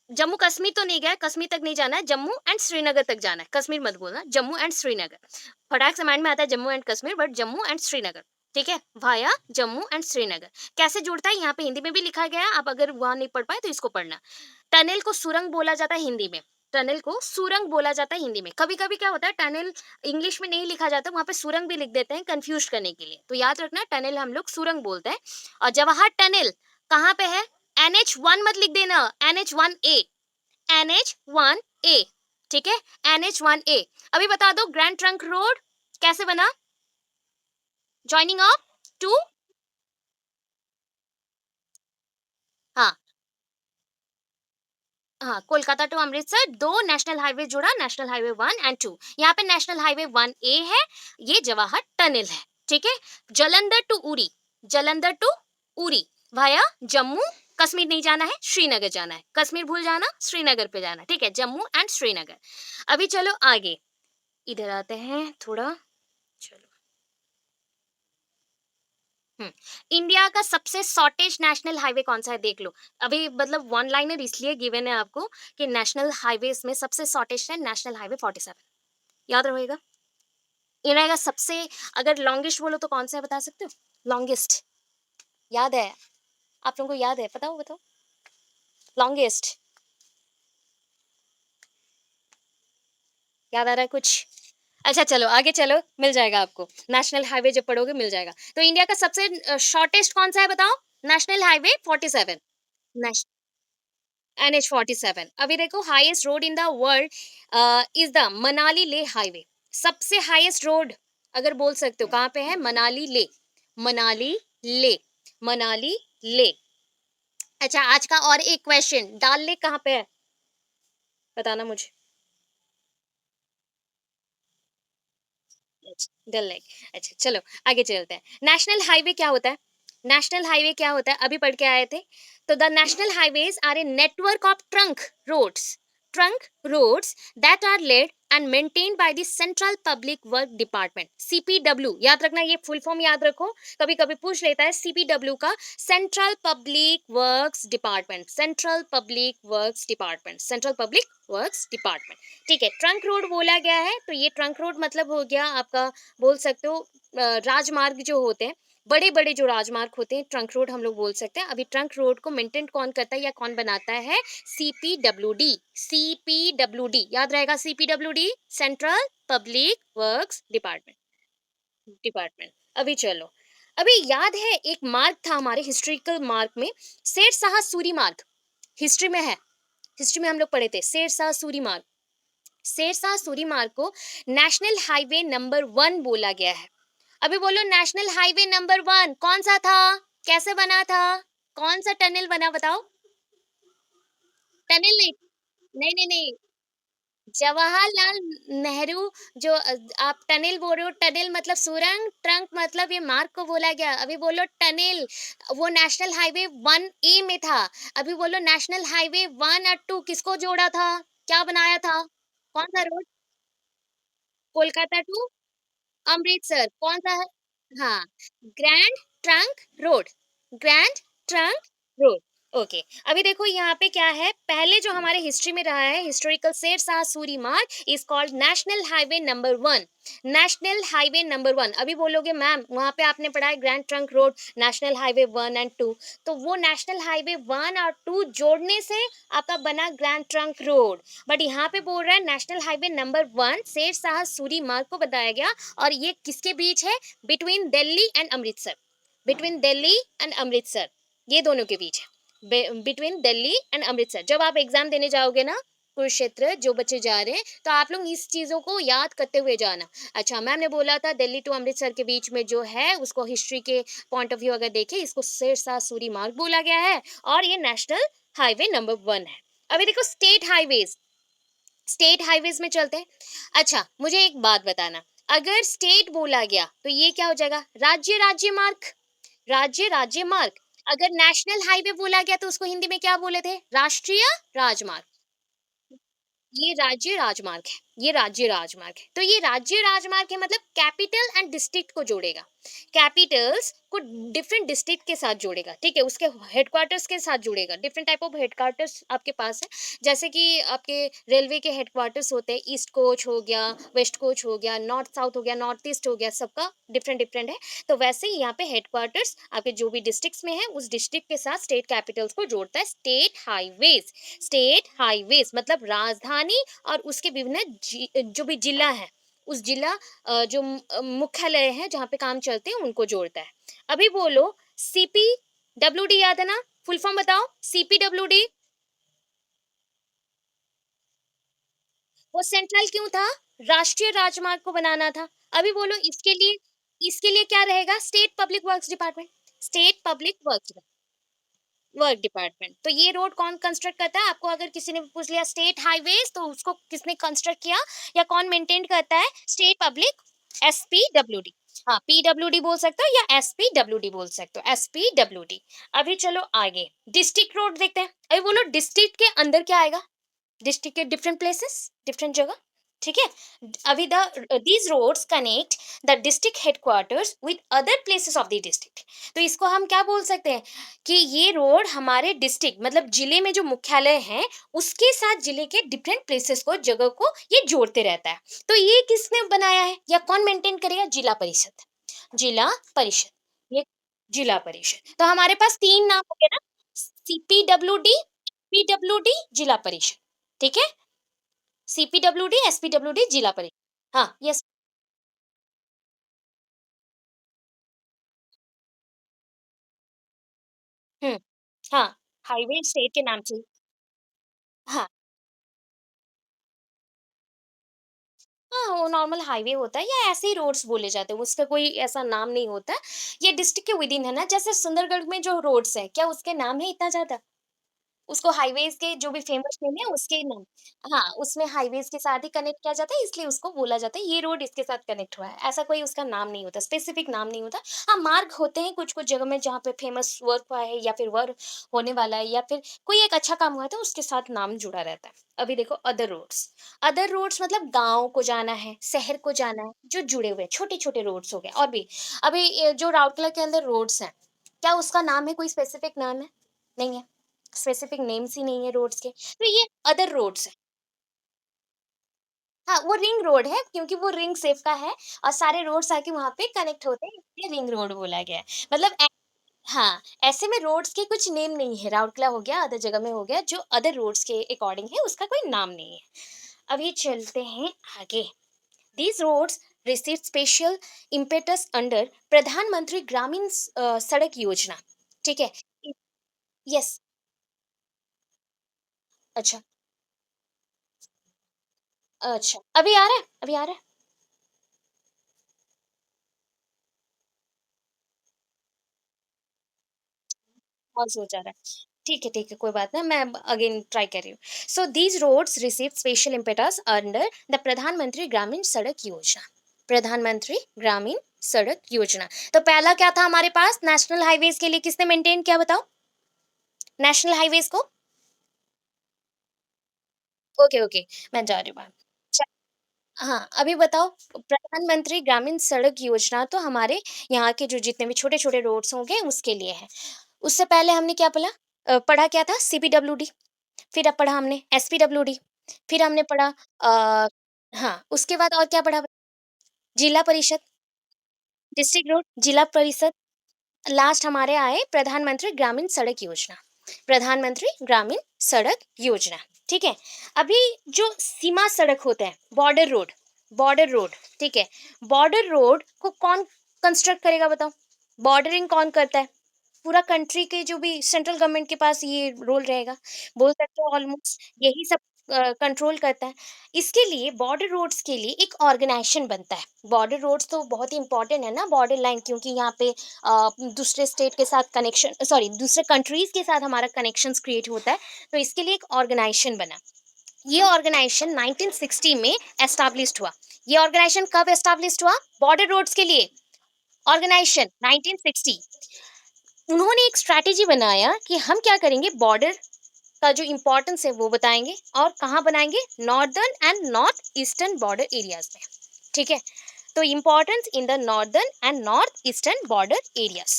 Jammu Kashmir तो नहीं गया, कश्मीर तक नहीं जाना है, जम्मू एंड श्रीनगर तक जाना है, कश्मीर मत बोलना, जम्मू एंड श्रीनगर। फटाक से माइंड में आता है Jammu and Kashmir, but Jammu and Srinagar, ठीक है, वाया जम्मू एंड श्रीनगर। कैसे जुड़ता है यहाँ पे हिंदी में भी लिखा गया है, आप अगर वहां नहीं पढ़ पाए तो इसको पढ़ना। टनल को सुरंग बोला जाता है हिंदी में। टनल को सुरंग बोला जाता है हिंदी में। कभी कभी क्या होता है, टनल इंग्लिश में नहीं लिखा जाता, वहां पे सुरंग भी लिख देते हैं कंफ्यूज करने के लिए, तो याद रखना टनल हम लोग सुरंग बोलते हैं। और जवाहर टनल कहाँ पे है? NH1 मत लिख देना, NH1A। NH1A, ठीक है, NH1A। अभी बता दो ग्रैंड ट्रंक रोड कैसे बना? जॉइनिंग ऑफ टू, हाँ हाँ, Kolkata to Amritsar, 2 national highway जुड़ा, नेशनल हाईवे 1 एंड 2। यहाँ पे नेशनल हाईवे 1A है, ये जवाहर टनल है, ठीक है। Jalandhar to Uri, Jalandhar to Uri via Jammu. Kashmir नहीं जाना है, श्रीनगर जाना है, कश्मीर भूल जाना, श्रीनगर पे जाना, ठीक है, जम्मू एंड श्रीनगर। अभी चलो आगे, इधर आते हैं थोड़ा, चलो। इंडिया का सबसे शॉर्टेज नेशनल हाईवे कौन सा है देख लो। अभी मतलब वन लाइनर इसलिए गिवन है आपको कि नेशनल हाईवेज में सबसे शॉर्टेज है नेशनल हाईवे 47। याद रहेगा। इंडिया का सबसे, अगर लॉन्गेस्ट बोलो तो कौन सा है बता सकते हो? लॉन्गेस्ट याद है? आप लोगों को याद है? बताओ बताओ, लॉन्गेस्ट याद आ रहा है कुछ? अच्छा चलो आगे चलो, मिल जाएगा आपको, नेशनल हाईवे जब पढ़ोगे मिल जाएगा। तो इंडिया का सबसे शॉर्टेस्ट कौन सा है बताओ? National highway 47। NH47। अभी देखो, highest road in the world is the Manali ले हाईवे। सबसे हाईएस्ट रोड अगर बोल सकते हो कहाँ पे है? मनाली ले, मनाली ले, मनाली ले। अच्छा, आज का और एक क्वेश्चन, डाल लेक कहाँ पे है? बताना मुझे। अच्छा, डल लेक। अच्छा चलो आगे चलते हैं। नेशनल हाईवे क्या होता है? नेशनल हाईवे क्या होता है, अभी पढ़ के आए थे। तो the national highways are a network of roads trunk roads that are laid and maintained by the central public work department, CPW। याद रखना, ये फुल फॉर्म याद रखो, कभी कभी पूछ लेता है CPW का, central public works department, central public works department, central public works department, ठीक है। ट्रंक रोड बोला गया है, तो ये ट्रंक रोड मतलब हो गया आपका, बोल सकते हो राजमार्ग जो होते हैं, बड़े बड़े जो राजमार्ग होते हैं, ट्रंक रोड हम लोग बोल सकते हैं। अभी ट्रंक रोड को मेंटेन कौन करता है या कौन बनाता है? CPWD। CPWD याद रहेगा, CPWD central public works department, department. अभी चलो, अभी याद है एक मार्ग था हमारे हिस्ट्रिकल मार्ग में, शेरशाह सूरी मार्ग, हिस्ट्री में है, हिस्ट्री में हम लोग पढ़े थे शेरशाह सूरी मार्ग। शेरशाह सूरी मार्ग को नेशनल हाईवे नंबर 1 बोला गया है। अभी बोलो, नेशनल हाईवे नंबर 1 कौन सा था? कैसे बना था? कौन सा टनल बना बताओ? टनल नहीं, नहीं नहीं नहीं, जवाहरलाल नेहरू जो आप टनल बोल रहे हो, टनल मतलब सुरंग, ट्रंक मतलब ये मार्ग को बोला गया। अभी बोलो टनल, वो नेशनल हाईवे 1A में था। अभी बोलो नेशनल हाईवे 1 और 2 किसको जोड़ा था? क्या बनाया था? कौन सा रोड? कोलकाता टू अमृतसर कौन सा है? हाँ, grand trunk road, grand trunk road. Okay. अभी देखो यहाँ पे क्या है, पहले जो हमारे हिस्ट्री में रहा है, हिस्टोरिकल शेरशाह सूरी मार्ग is called national highway number 1। National highway number 1। अभी बोलोगे मैम वहां पे आपने पढ़ा है grand trunk road, national highway 1 and 2। तो वो नेशनल हाईवे 1 और 2 जोड़ने से आपका बना ग्रैंड ट्रंक रोड। बट यहाँ पे बोल रहा है national highway number 1 Shershah Suri Marg को बताया गया। और ये किसके बीच है? Between Delhi and Amritsar. Between Delhi and Amritsar, ये दोनों के बीच है, बिटवीन दिल्ली एंड अमृतसर। जब आप एग्जाम देने जाओगे ना, कुरुक्षेत्र जो बच्चे जा रहे हैं, तो आप लोग इस चीजों को याद करते हुए जाना। अच्छा, मैम ने बोला था दिल्ली टू अमृतसर के बीच में जो है उसको हिस्ट्री के पॉइंट ऑफ व्यू अगर देखें, इसको शेरशाह सूरी मार्ग बोला गया है। और ये नेशनल हाईवे नंबर 1 है। अभी देखो स्टेट हाईवेज, स्टेट हाईवेज में चलते हैं। अच्छा, मुझे एक बात बताना, अगर स्टेट बोला गया तो ये क्या हो जाएगा? राज्य राज्य मार्ग। राज्य राज्य मार्ग। अगर नेशनल हाईवे बोला गया तो उसको हिंदी में क्या बोले थे? राष्ट्रीय राजमार्ग। ये राज्य राजमार्ग है, ये राज्य राजमार्ग है। तो ये राज्य राजमार्ग है मतलब कैपिटल एंड डिस्ट्रिक्ट को जोड़ेगा। कैपिटल्स को डिफरेंट डिस्ट्रिक्ट के साथ जोड़ेगा, ठीक है, उसके हेडक्वार्टर्स के साथ जुड़ेगा। डिफरेंट टाइप ऑफ हेडक्वार्टर्स आपके पास है। जैसे कि आपके रेलवे के हेडक्वार्टर्स होते हैं, ईस्ट कोच हो गया, वेस्ट कोच हो गया, नॉर्थ साउथ हो गया, नॉर्थ ईस्ट हो गया, सबका डिफरेंट डिफरेंट है। तो वैसे ही यहाँ पे हेडक्वार्टर्स आपके जो भी डिस्ट्रिक्ट्स में है उस डिस्ट्रिक्ट के साथ स्टेट कैपिटल्स को जोड़ता है स्टेट हाईवेज। स्टेट हाईवेज मतलब राजधानी और उसके विभिन्न जो भी जिला है, उस जिला जो मुख्यालय है जहाँ पे काम चलते हैं उनको जोड़ता है। अभी बोलो सीपी डब्ल्यू डी, याद है ना? फुल फॉर्म बताओ। CP W D. वो सेंट्रल क्यों था? राष्ट्रीय राजमार्ग को बनाना था। अभी बोलो इसके लिए, इसके लिए क्या रहेगा? State public works department. State public works work department. तो ये रोड कौन कंस्ट्रक्ट करता है? आपको अगर किसी ने पूछ लिया स्टेट हाईवेज, तो उसको किसने कंस्ट्रक्ट किया या कौन मेंटेन करता है? State public, SPWD. हाँ, पीडब्ल्यूडी बोल सकते हो या एसपीडब्ल्यूडी बोल सकते हो, एसपीडब्ल्यूडी। अभी चलो आगे, डिस्ट्रिक्ट रोड देखते हैं। अभी बोलो डिस्ट्रिक्ट के अंदर क्या आएगा? डिस्ट्रिक्ट के डिफरेंट प्लेसेस, डिफरेंट जगह, ठीक है। अभी the these roads connect the district headquarters with other places of the district. तो इसको हम क्या बोल सकते हैं कि ये रोड हमारे डिस्ट्रिक्ट मतलब जिले में जो मुख्यालय है उसके साथ जिले के डिफरेंट प्लेसेस को, जगह को ये जोड़ते रहता है। तो ये किसने बनाया है या कौन मेंटेन करेगा? जिला परिषद। जिला परिषद, ये जिला परिषद। तो हमारे पास तीन नाम हो गए ना, सीपीडब्ल्यूडी, पीडब्ल्यूडी, जिला परिषद, ठीक है। सीपीडब्ल्यूडी, एसपीडब्ल्यूडी, जिला परिषद। हाँ, यस। हम्म। हाँ, हाईवे स्टेट के नाम से। हाँ, हाँ, वो नॉर्मल हाईवे होता है या ऐसे ही रोड्स बोले जाते हैं, उसका कोई ऐसा नाम नहीं होता है। ये डिस्ट्रिक्ट के विदिन है ना, जैसे सुंदरगढ़ में जो रोड्स है, क्या उसके नाम है इतना ज्यादा? उसको हाईवेज़ के जो भी फेमस नेम है उसके नाम। हाँ, उसमें हाईवेज़ के साथ ही कनेक्ट किया जाता है, इसलिए उसको बोला जाता है ये रोड इसके साथ कनेक्ट हुआ है। ऐसा कोई उसका नाम नहीं होता, स्पेसिफिक नाम नहीं होता। हाँ, मार्ग होते हैं कुछ-कुछ जगह में जहाँ पे फेमस वर्क हुआ है या फिर वर्क होने वाला है या फिर कोई एक अच्छा काम हुआ है तो उसके साथ नाम जुड़ा रहता है। अभी देखो अदर रोड्स। अदर रोड्स मतलब गाँव को जाना है, शहर को जाना है, जो जुड़े हुए हैं, छोटे-छोटे रोड्स हो गए और भी। अभी जो राउरकेला के अंदर रोड्स हैं, क्या उसका नाम है, कोई स्पेसिफिक नाम है? नहीं है। स्पेसिफिक नेम्स ही नहीं है रोड्स के, तो ये अदर रोड्स हैं। हाँ, वो रिंग रोड है क्योंकि वो रिंग शेप का है और सारे रोड्स आके वहाँ पे कनेक्ट होते हैं, इसलिए रिंग रोड बोला गया है। मतलब हाँ, ऐसे में रोड्स के कुछ नेम नहीं है, राउरकेला हो गया, अदर जगह में हो गया, जो अदर रोड्स के अकॉर्डिंग है, उसका कोई नाम नहीं है। अभी चलते हैं आगे। These roads receive special impetus under Pradhan Mantri Gramin सड़क योजना, ठीक है? यस। अच्छा, अच्छा। अभी आ रहा है? अभी आ रहा है? पॉज़ हो जा रहा है। ठीक है, कोई बात नहीं, मैं अब अगेन ट्राई कर रही हूँ। So these roads receive special impetus under the Pradhanmantri Gramin सड़क योजना। प्रधानमंत्री ग्रामीण सड़क योजना। तो पहला क्या था हमारे पास? नेशनल हाइवेज़ के लिए किसने मेंटेन किया बताओ? नेशनल हाइवेज़ को? ओके, ओके, मैं जा रही हूँ बाहर। च हाँ, अभी बताओ प्रधानमंत्री ग्रामीण सड़क योजना तो हमारे यहाँ के जो जितने भी छोटे-छोटे रोड्स होंगे उसके लिए है। उससे पहले हमने क्या बोला? पढ़ा क्या था? सीपीडब्ल्यूडी, फिर अब पढ़ा हमने एसपीडब्ल्यूडी, फिर हमने पढ़ा अ, हाँ, उसके बाद और क्या पढ़ा? जिला परिषद, डिस्ट्रिक्ट रोड, जिला परिषद, लास्ट हमारे आए प्रधानमंत्री ग्रामीण सड़क योजना, प्रधानमंत्री ग्रामीण सड़क योजना, ठीक है। अभी जो सीमा सड़क होते हैं, बॉर्डर रोड, बॉर्डर रोड, ठीक है, बॉर्डर रोड को कौन कंस्ट्रक्ट करेगा बताओ? बॉर्डरिंग कौन करता है? पूरा कंट्री के जो भी सेंट्रल गवर्नमेंट के पास ये रोल रहेगा, बोल सकते हो ऑलमोस्ट यही सब कंट्रोल करता है। इसके लिए बॉर्डर रोड्स के लिए एक ऑर्गेनाइजेशन बनता है। बॉर्डर रोड्स तो बहुत ही इंपॉर्टेंट है ना, बॉर्डर लाइन, क्योंकि यहाँ पे दूसरे स्टेट के साथ कनेक्शन, सॉरी दूसरे कंट्रीज के साथ हमारा कनेक्शंस क्रिएट होता है। तो इसके लिए एक ऑर्गेनाइजेशन बना। ये ऑर्गेनाइजेशन 1960 में एस्टैब्लिश्ड हुआ। ये ऑर्गेनाइजेशन कब एस्टैब्लिश्ड हुआ? बॉर्डर रोड्स के लिए ऑर्गेनाइजेशन 1960। उन्होंने एक स्ट्रैटेजी बनाया कि हम क्या करेंगे, बॉर्डर का जो इम्पोर्टेंस है वो बताएंगे, और कहाँ बनाएंगे? Northern and north eastern border areas में, ठीक है। तो importance in the northern and north eastern border areas,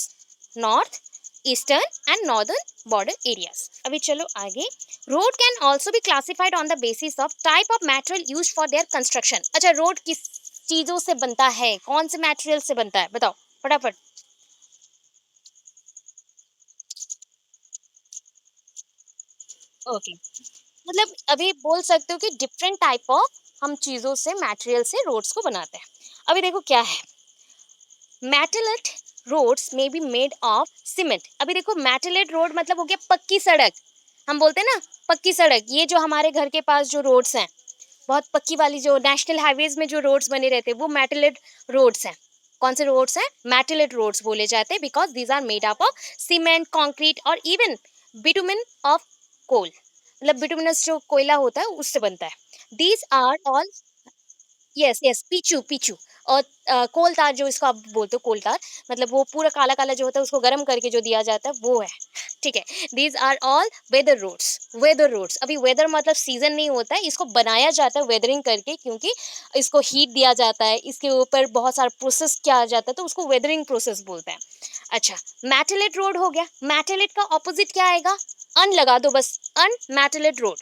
north eastern and northern border areas. अभी चलो आगे। Road can also be classified on the basis of type of material use for their construction. अच्छा, road किस चीजों से बनता है, कौन से मटेरियल से बनता है, बताओ फटाफट। ओके, मतलब अभी बोल सकते हो कि डिफरेंट टाइप ऑफ हम चीजों से, मटेरियल से रोड्स को बनाते हैं। अभी देखो क्या है, मेटलेट रोड्स में बी मेड ऑफ सीमेंट। अभी देखो मेटलेट रोड मतलब हो गया पक्की सड़क, हम बोलते हैं ना पक्की सड़क। ये जो हमारे घर के पास जो रोड्स हैं, बहुत पक्की वाली, जो नेशनल हाईवेज में जो रोड्स बने रहते हैं, वो मेटलेट रोड्स हैं। कौन से रोड्स हैं? मेटलेट रोड्स बोले जाते हैं, because these are made up of cement, concrete और इवन बिटुमिन ऑफ कोल, मतलब बिटुमिनस जो कोयला होता है उससे बनता है। These are all, yes yes, पीचू पीचू। और कोल तार जो इसको आप बोलते हो, कोल तार, मतलब वो पूरा काला काला जो होता है उसको गर्म करके जो दिया जाता है वो है, ठीक है। These are all weather roads, weather roads. अभी वेदर मतलब सीजन नहीं होता है, इसको बनाया जाता है वेदरिंग करके, क्योंकि इसको हीट दिया जाता है, इसके ऊपर बहुत सारा प्रोसेस किया जाता है, तो उसको वेदरिंग प्रोसेस बोलते हैं। अच्छा, मैटेलेट रोड हो गया। मैटेलेट का ऑपोजिट क्या आएगा? अन लगा दो बस, अन मैटेलेट रोड,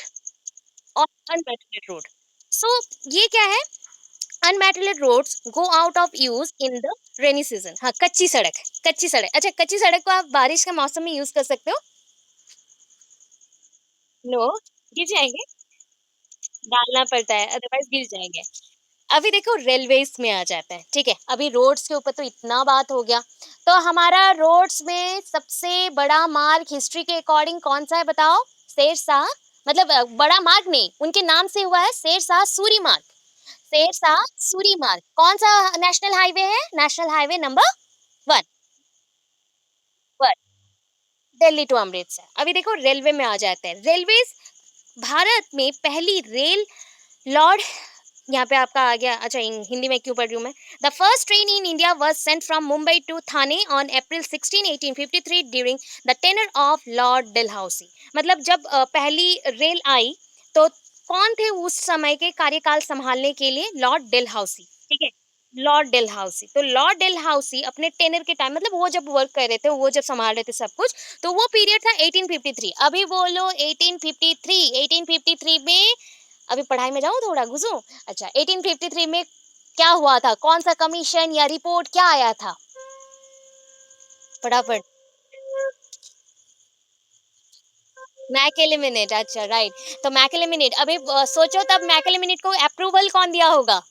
और अनमेटेलेट रोड। सो ये क्या है? Unmetalled roads go out of use in the rainy season. हाँ, कच्ची सड़क, कच्ची सड़क। अच्छा, कच्ची सड़क को आप बारिश के मौसम में यूज कर सकते हो? नो, गिर जाएंगे, डालना पड़ता है, अदरवाइज गिर जाएंगे। अभी देखो रेलवेज में आ जाते हैं, ठीक है। अभी रोड्स के ऊपर तो इतना बात हो गया, तो हमारा रोड्स में सबसे बड़ा मार्ग हिस्ट्री के अकॉर्डिंग कौन सा है बताओ? शेरशाह, मतलब बड़ा मार्ग नहीं, उनके नाम से हुआ है, शेरशाह सूरी मार्ग। शेरशाह सूरी मार्ग कौन सा नेशनल हाईवे है? National highway number one, one, Delhi to Amritsar. अभी देखो रेलवे में आ जाते हैं। रेलवे भारत में पहली रेल लॉर्ड, यहाँ पे आपका आ गया। अच्छा, हिंदी में क्यों पढ़ रही हूँ मैं? The first train in India was sent from Mumbai to Thane on April 16 1853 during the tenure of lord Dalhousie. मतलब जब पहली रेल आई, तो कौन थे उस समय के कार्यकाल संभालने के लिए? लॉर्ड डलहौसी, ठीक है। लॉर्ड डलहौसी, तो लॉर्ड डलहौसी अपने टेनर के टाइम, मतलब वो जब वर्क कर रहे थे, वो जब संभाल रहे थे सब कुछ, तो वो पीरियड था 1853। अभी बोलो 1853, 1853 में, अभी पढ़ाई में जाऊं, थोड़ा घुसूं। अच्छा, 1853 में क्या हुआ था? कौन सा कमीशन या रिपोर्ट क्या आया था? फटाफट। मैकेलेमिनेट, अच्छा राइट। तो मैकेलेमिनेट, अभी सोचो तब मैकेलेमिनेट को अप्रूवल कौन दिया होगा?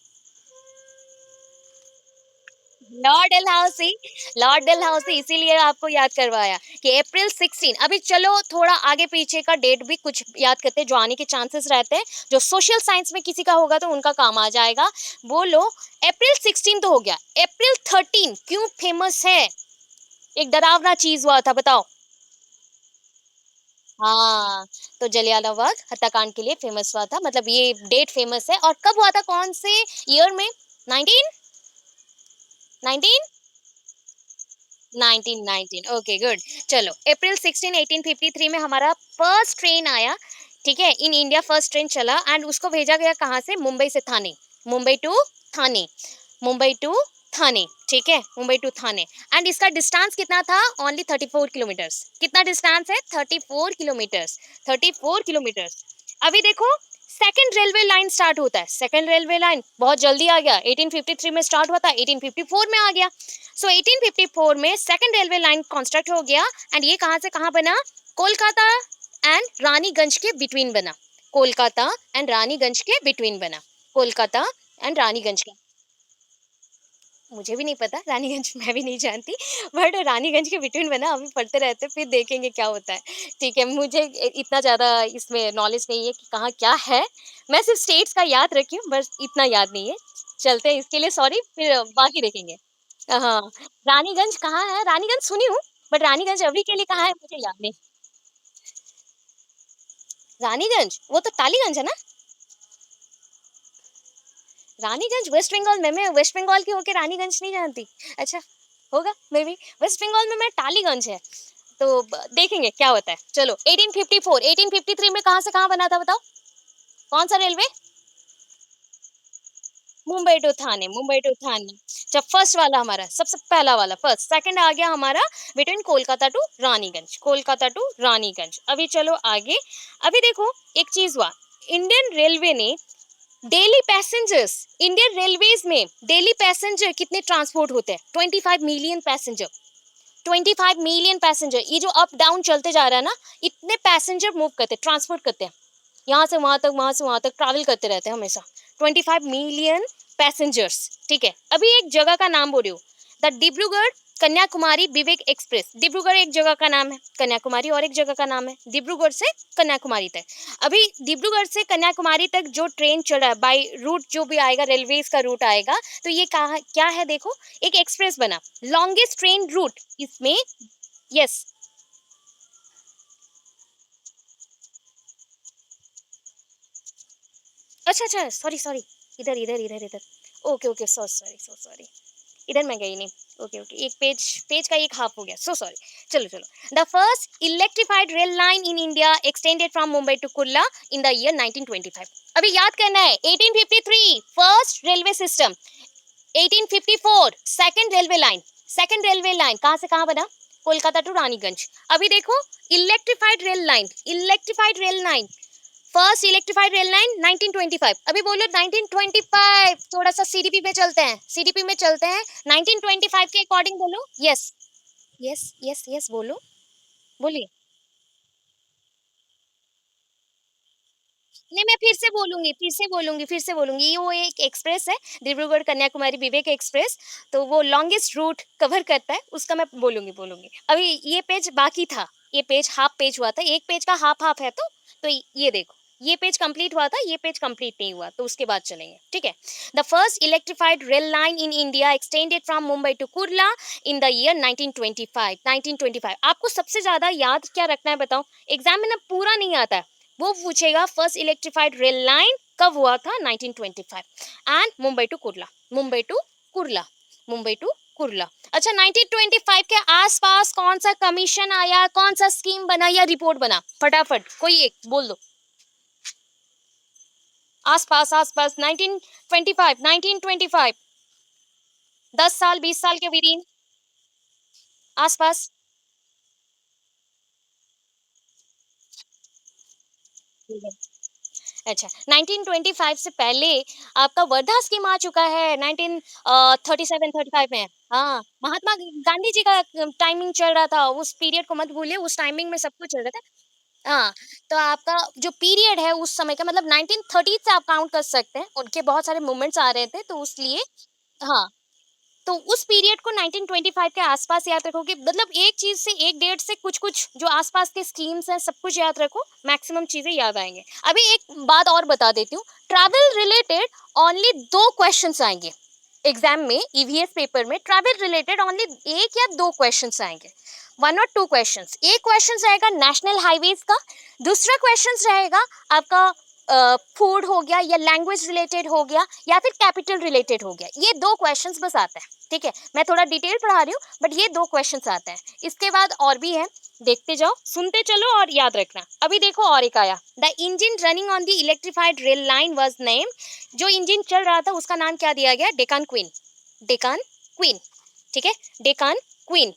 लॉर्ड डलहौसी, लॉर्ड डलहौसी, इसीलिए आपको याद करवाया कि अप्रैल 16। अभी चलो थोड़ा आगे पीछे का डेट भी कुछ याद करते हैं, जो आने के चांसेस रहते हैं, जो सोशल साइंस में किसी का होगा तो उनका काम आ जाएगा। बोलो, अप्रैल 16 तो हो गया, अप्रैल 13 क्यों फेमस है? एक डरावना चीज हुआ था, बताओ। हाँ, तो जलियांवाला बाग हत्याकांड के लिए फेमस हुआ था, मतलब ये डेट फेमस है। और कब हुआ था, कौन से ईयर में? 19, 19, 1919, ओके गुड। चलो, अप्रैल 16 1853 में हमारा फर्स्ट ट्रेन आया, ठीक है, इन इंडिया फर्स्ट ट्रेन चला, एंड उसको भेजा गया कहाँ से? मुंबई से थाने, मुंबई टू थाने, मुंबई टू थाने, ठीक है, मुंबई टू थाने। एंड इसका डिस्टेंस कितना था? Only 34 kilometres. कितना डिस्टेंस है? 34 किलोमीटर्स। 34 किलोमीटर्स। अभी देखो, सेकंड रेलवे लाइन स्टार्ट होता है। सेकंड रेलवे लाइन बहुत जल्दी आ गया, 1853 में स्टार्ट हुआ था, 1854 में आ गया। सो 1854 में सेकंड रेलवे लाइन कंस्ट्रक्ट हो गया। एंड ये कहाँ से कहाँ बना? कोलकाता एंड रानीगंज के बिटवीन बना। कोलकाता एंड रानीगंज के बिटवीन बना। कोलकाता एंड रानीगंज के, मुझे भी नहीं पता, रानीगंज मैं भी नहीं जानती, बट रानीगंज के बिटवीन बना। अभी पढ़ते रहते, फिर देखेंगे क्या होता है। ठीक है, मुझे इतना ज़्यादा इसमें नॉलेज नहीं है कि कहाँ क्या है। मैं सिर्फ स्टेट्स का याद रखी हूँ, बस इतना याद नहीं है। चलते हैं, इसके लिए सॉरी, फिर बाकी देखेंगे। हाँ, रानीगंज कहाँ है? रानीगंज सुनी हूँ, बट रानीगंज अभी के लिए कहाँ है मुझे याद नहीं। रानीगंज वो तो टालीगंज है ना? रानीगंज वेस्ट बंगाल में, मैं वेस्ट बंगाल की होके रानीगंज नहीं जानती। अच्छा, होगा मे बी। वेस्ट बंगाल में मैं टालीगंज है। तो देखेंगे क्या होता है। चलो, 1854, 1853 में कहाँ से कहाँ बना था बताओ? कौन सा railway? Mumbai to Thane, Mumbai to Thane. जब फर्स्ट वाला हमारा, सबसे पहला वाला फर्स्ट, सेकंड आ गया हमारा between Kolkata to Raniganj, Kolkata to Raniganj. अभी चलो आगे। अभी देखो, एक चीज हुआ, इंडियन रेलवे ने डेली पैसेंजर्स, इंडियन रेलवेज में डेली पैसेंजर कितने ट्रांसपोर्ट होते हैं? 25 मिलियन पैसेंजर। 25 मिलियन पैसेंजर, ये जो अप डाउन चलते जा रहा है ना, इतने पैसेंजर मूव करते हैं, ट्रांसपोर्ट करते हैं, यहाँ से वहां तक, वहां से वहां तक ट्रैवल करते रहते हैं हमेशा। 25 मिलियन पैसेंजर्स। ठीक है, अभी एक जगह का नाम बोल रही हूँ, द डिब्रूगढ़ कन्याकुमारी विवेक एक्सप्रेस। डिब्रूगढ़ एक जगह का नाम है, कन्याकुमारी और एक जगह का नाम है। डिब्रूगढ़ से कन्याकुमारी तक, अभी डिब्रूगढ़ से कन्याकुमारी तक जो ट्रेन चल रहा है, बाई रूट जो भी आएगा, रेलवेज का रूट आएगा, तो ये कहा क्या है? देखो, एक एक्सप्रेस बना, लॉन्गेस्ट ट्रेन रूट इसमें। यस। अच्छा अच्छा, सॉरी सॉरी, इधर इधर इधर इधर। Okay okay, so sorry, so sorry, इधर मैं गई नहीं। ओके ओके, एक पेज, पेज का एक हाफ हो गया, सो सॉरी। चलो चलो, the first electrified rail line in India extended from Mumbai to Kurla in the year 1925। अभी याद करना है, 1853 first railway system, 1854 second railway line. Second railway line कहाँ से कहाँ बना? कोलकाता टू रानीगंज। अभी देखो, electrified rail line, electrified rail line, first electrified rail line 1925। अभी बोलो 1925, थोड़ा सा सीडीपी में चलते हैं, सीडीपी में चलते हैं, 1925 के अकॉर्डिंग बोलो। यस यस यस यस, बोलो, बोलिए। नहीं, मैं फिर से बोलूंगी, फिर से बोलूंगी, फिर से बोलूंगी, ये वो एक एक्सप्रेस है, डिब्रूगढ़ कन्याकुमारी विवेक एक्सप्रेस। तो वो लॉन्गेस्ट रूट कवर करता है, उसका मैं बोलूंगी बोलूंगी। अभी ये पेज बाकी था, ये पेज हाफ पेज हुआ था, एक पेज का हाफ हाफ है। तो ये देखो, ये पेज कंप्लीट हुआ था, ये पेज कंप्लीट नहीं हुआ, तो उसके बाद चलेंगे। ठीक है, the first electrified rail line in India extended from Mumbai to Kurla in the year 1925। 1925 आपको सबसे ज्यादा याद क्या रखना है बताओ? एग्जाम में ना पूरा नहीं आता है, वो पूछेगा फर्स्ट इलेक्ट्रिफाइड रेल लाइन कब हुआ था? 1925। And Mumbai to Kurla, Mumbai to Kurla, Mumbai to Kurla. अच्छा, 1925 के आसपास कौन सा कमीशन आया, कौन सा स्कीम बना या रिपोर्ट बना? फटाफट कोई एक बोल दो। आसपास, आसपास 1925, 1925, 10 साल 20 साल के विदिन, आसपास। अच्छा, 1925 से पहले आपका वर्धा स्कीम आ चुका है, 1937-35 में। हाँ, महात्मा गांधी जी का टाइमिंग चल रहा था, उस पीरियड को मत भूलिए, उस टाइमिंग में सब कुछ चल रहा था। हाँ, तो आपका जो पीरियड है उस समय का, मतलब 1930 से आप काउंट कर सकते हैं, उनके बहुत सारे मूवमेंट्स आ रहे थे, तो उसलिए। हाँ, तो उस पीरियड को 1925 के आसपास याद रखो, कि मतलब एक चीज से, एक डेट से कुछ कुछ जो आसपास के स्कीम्स हैं सब कुछ याद रखो, मैक्सिमम चीजें याद आएंगे। अभी एक बात और बता देती हूँ, ट्रैवल रिलेटेड ओनली 2 क्वेश्चंस आएंगे एग्जाम में, ईवीएस पेपर में ट्रैवल रिलेटेड ओनली 1 या 2 क्वेश्चंस आएंगे, 1 और 2 क्वेश्चंस। एक क्वेश्चन रहेगा नेशनल हाईवेज का, दूसरा क्वेश्चन रहेगा आपका फूड हो गया, या लैंग्वेज रिलेटेड हो गया, या फिर कैपिटल रिलेटेड हो गया। ये 2 क्वेश्चंस बस आते हैं। ठीक है, मैं थोड़ा डिटेल पढ़ा रही हूँ, बट ये 2 क्वेश्चंस आते हैं। इसके बाद और भी है, देखते जाओ, सुनते चलो और याद रखना। अभी देखो और एक आया, the engine running on the electrified rail line was name. जो इंजन चल रहा था उसका नाम क्या दिया गया? डेकान क्वीन, डेकान क्वीन, ठीक है, Deccan queen.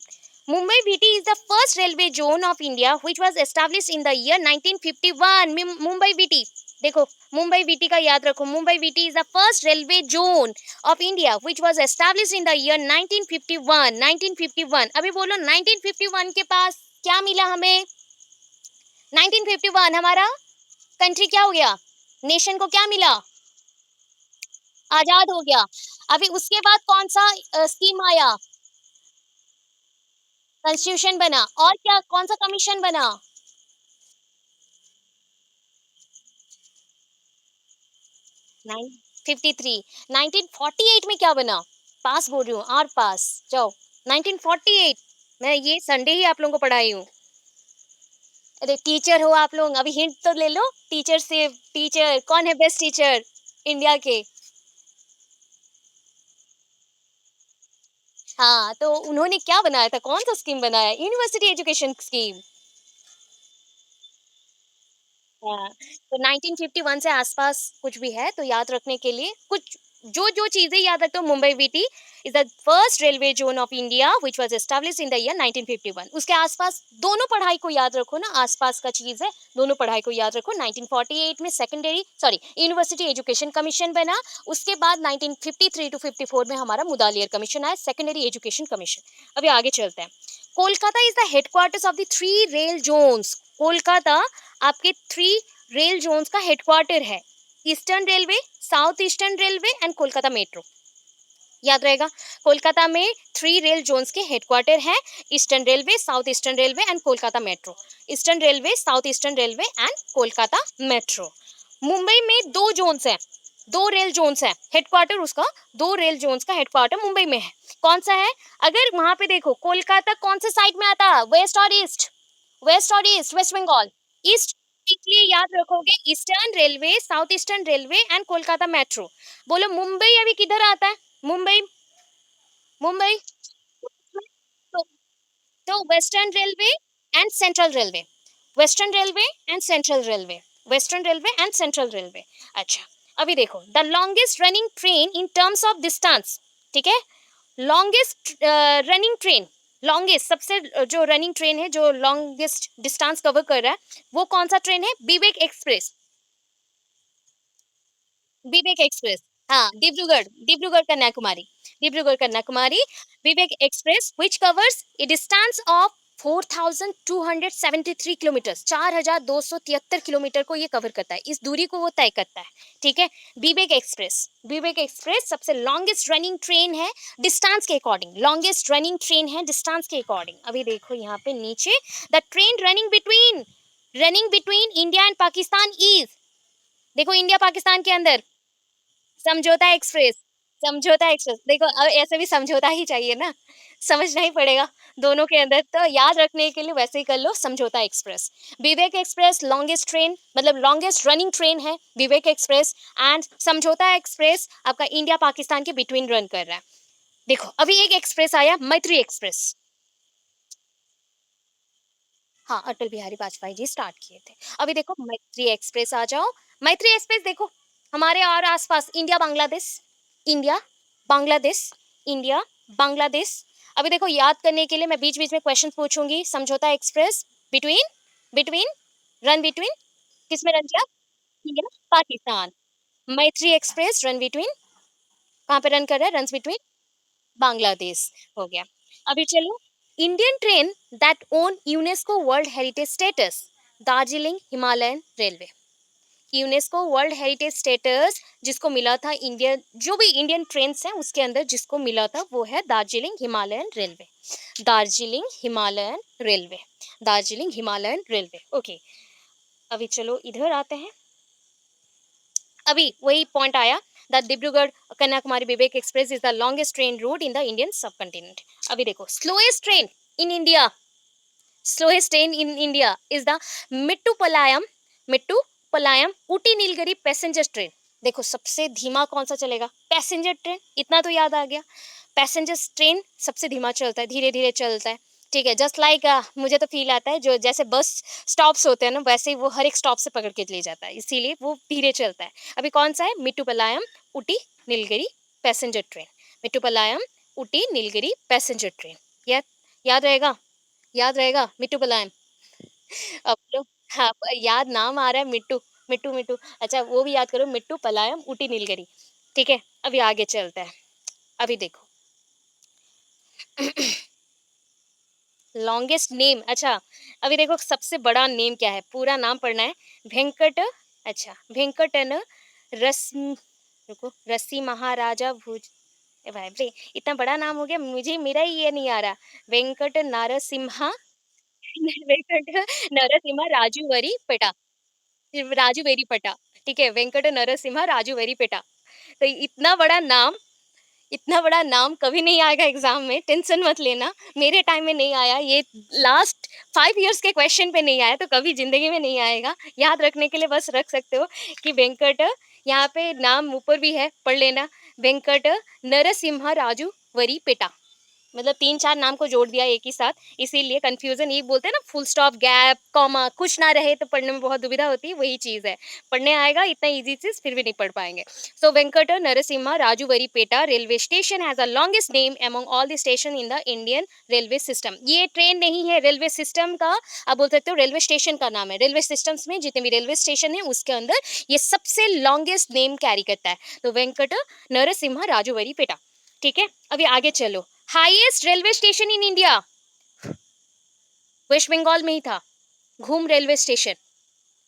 Mumbai VT is the first railway zone of India which was established in the year 1951। Mumbai VT, देखो मुंबई वीटी का याद रखो, Mumbai VT is the first railway zone of India which was established in the year 1951। 1951, अभी बोलो 1951 के पास क्या मिला हमें? 1951 हमारा कंट्री क्या हो गया, नेशन को क्या मिला? आजाद हो गया। अभी उसके बाद कौन सा स्कीम आया? कॉन्स्टिट्यूशन बना, और क्या कौन सा कमीशन बना? 953। 1948 में क्या बना? पास बोल रही हूँ, आर पास जाओ। 1948, मैं ये संडे ही आप लोगों को पढ़ाई हूँ। अरे टीचर हो आप लोग, अभी हिंट तो ले लो, टीचर से। टीचर कौन है बेस्ट टीचर इंडिया के? हाँ, तो उन्होंने क्या बनाया था, कौन सा स्कीम बनाया? University education scheme. हाँ, तो 1951 से आसपास कुछ भी है तो याद रखने के लिए कुछ जो जो चीजें याद रखते हो, Mumbai VT is the first railway zone of India which was established in the year 1951। उसके आसपास दोनों पढ़ाई को याद रखो ना, आसपास का चीज है, दोनों पढ़ाई को याद रखो। 1948 में secondary sorry university education commission बना। उसके बाद 1953 टू 54 में हमारा मुदालियर कमीशन आया, सेकेंडरी एजुकेशन कमीशन। अभी आगे चलते हैं। Kolkata is the headquarters of the three rail zones. Kolkata आपके थ्री रेल जोन्स का हेडक्वार्टर है, eastern railway, south eastern railway and Kolkata metro. याद रहेगा, कोलकाता में थ्री रेल जोन्स के हेडक्वार्टर है, eastern railway, south eastern railway and Kolkata metro. Eastern railway, south eastern railway and Kolkata metro. Mumbai में दो जोन्स हैं, दो रेल जोन्स है, हेडक्वार्टर उसका, दो रेल जोन्स का हेडक्वार्टर मुंबई में है। कौन सा है? अगर वहां पे देखो, कोलकाता कौन से साइड में आता है, वेस्ट और ईस्ट? वेस्ट और ईस्ट, वेस्ट बंगाल। ईस्ट, इसलिए याद रखोगे eastern railway, south eastern railway and Kolkata metro. बोलो मुंबई अभी किधर आता है? मुंबई, मुंबई तो, तो western railway and central railway, western railway and central railway, western railway and central railway. अच्छा, अभी देखो the longest running train in terms of distance, ठीक है, लॉन्गेस्ट रनिंग ट्रेन, लॉन्गेस्ट सबसे जो रनिंग ट्रेन है, जो लॉन्गेस्ट डिस्टेंस कवर कर रहा है, वो कौन सा ट्रेन है? विवेक एक्सप्रेस। विवेक एक्सप्रेस, हाँ, Dibrugarh, Dibrugarh Kanyakumari, Dibrugarh Kanyakumari, Vivek express which covers a distance of 4273 kilometre, 4273 kilometre को ये कवर करता है, इस दूरी को वो तय करता है, ठीक है। विवेक एक्सप्रेस, विवेक एक्सप्रेस सबसे लॉन्गेस्ट रनिंग ट्रेन है डिस्टेंस के अकॉर्डिंग, लॉन्गेस्ट रनिंग ट्रेन है डिस्टेंस के अकॉर्डिंग। अभी देखो यहाँ पे नीचे, the train running between India and Pakistan is, देखो इंडिया पाकिस्तान के अंदर समझौता एक्सप्रेस, समझौता एक्सप्रेस, देखो अब ऐसे भी समझौता ही चाहिए ना, समझना ही पड़ेगा दोनों के अंदर, तो याद रखने के लिए वैसे ही कर लो, समझौता express. Vivek express longest train, मतलब लॉन्गेस्ट रनिंग ट्रेन है विवेक एक्सप्रेस, एंड समझौता एक्सप्रेस आपका इंडिया पाकिस्तान के बिटवीन रन कर रहा है। देखो अभी एक एक्सप्रेस आया, मैत्री एक्सप्रेस। हाँ, अटल बिहारी वाजपेयी जी स्टार्ट किए थे। अभी देखो मैत्री एक्सप्रेस आ जाओ, मैत्री एक्सप्रेस देखो हमारे और आसपास India Bangladesh, India Bangladesh, India Bangladesh. अभी देखो याद करने के लिए मैं बीच बीच में क्वेश्चन पूछूंगी। समझौता express between, between, run between, किसमें रन किया? इंडिया पाकिस्तान। मैत्री एक्सप्रेस रन बिटवीन, कहाँ पे रन कर रहा है? रन बिटवीन बांग्लादेश, हो गया। अभी चलो, Indian train that own UNESCO world heritage status, Darjeeling Himalayan railway. UNESCO world heritage status जिसको मिला था, इंडियन जो भी इंडियन ट्रेन है उसके अंदर जिसको मिला था वो है Darjeeling Himalayan railway, Darjeeling Himalayan railway, Darjeeling Himalayan railway. Okay, अभी चलो इधर आते हैं। अभी वही पॉइंट आया, the Dibrugarh Kanyakumari Vivek express is the longest train route in the Indian subcontinent. अभी देखो slowest train in India, slowest train in India is the Mettupalayam, Mettupalayam Ooty Nilgiri passenger train. देखो सबसे धीमा कौन सा चलेगा? पैसेंजर ट्रेन, इतना तो याद आ गया, पैसेंजर ट्रेन सबसे धीमा चलता है, धीरे धीरे चलता है, ठीक है। जस्ट लाइक मुझे तो फील आता है जो जैसे बस स्टॉप्स होते हैं ना, वैसे ही वो हर एक स्टॉप से पकड़ के ले जाता है, इसीलिए वो धीरे चलता है। अभी कौन सा है? Mettupalayam Ooty Nilgiri passenger train, Mettupalayam Ooty Nilgiri passenger train. याद याद रहेगा? याद रहेगा? मिट्टू पलायम। अब लोग हाँ, याद नाम आ रहा है मिट्टू, मिट्टू, मिट्टू। अच्छा वो भी याद करो, मिट्टू पलायम ऊटी नीलगिरी। ठीक है? अभी आगे चलते हैं। अभी देखो लॉन्गेस्ट नेम, अच्छा अभी देखो सबसे बड़ा नेम क्या है, पूरा नाम पढ़ना है। वेंकट, अच्छा वेंकटन रस रुको, रसी महाराजा भुज, ए भाई रे, इतना बड़ा नाम हो गया, मुझे मेरा ही ये नहीं आ रहा। वेंकट नारसिम्हा वेंकट नरसिम्हा राजूवरी पेटा, राजूवेरी पटा। ठीक है, वेंकट नरसिम्हा राजूवेरी पेटा। तो इतना बड़ा नाम, इतना बड़ा नाम कभी नहीं आएगा एग्जाम में, टेंशन मत लेना। मेरे टाइम में नहीं आया ये, लास्ट 5 इयर्स के क्वेश्चन पे नहीं आया, तो कभी जिंदगी में नहीं आएगा। याद रखने के लिए बस रख सकते हो कि वेंकट, यहाँ पे नाम ऊपर भी है, पढ़ लेना। वेंकट नरसिम्हा राजू वरी पेटा, मतलब 3-4 नाम को जोड़ दिया एक ही साथ, इसीलिए कंफ्यूजन, ये बोलते हैं ना फुल स्टॉप गैप कॉमा कुछ ना रहे तो पढ़ने में बहुत दुविधा होती है, वही चीज है। पढ़ने आएगा इतना इजी चीज फिर भी नहीं पढ़ पाएंगे। So Venkata Narasimha Rajuvari Peta railway station has the longest name among all the station in the Indian railway system. ये ट्रेन नहीं है, रेलवे सिस्टम का आप बोल सकते हो, रेलवे स्टेशन का नाम है। रेलवे सिस्टम्स में जितने भी रेलवे स्टेशन है उसके अंदर ये सबसे लॉन्गेस्ट नेम कैरी करता है। तो वेंकट नरसिम्हा राजूवरी पेटा। ठीक है, अभी आगे चलो। Highest railway station in India, West Bengal में ही था, घूम रेलवे स्टेशन।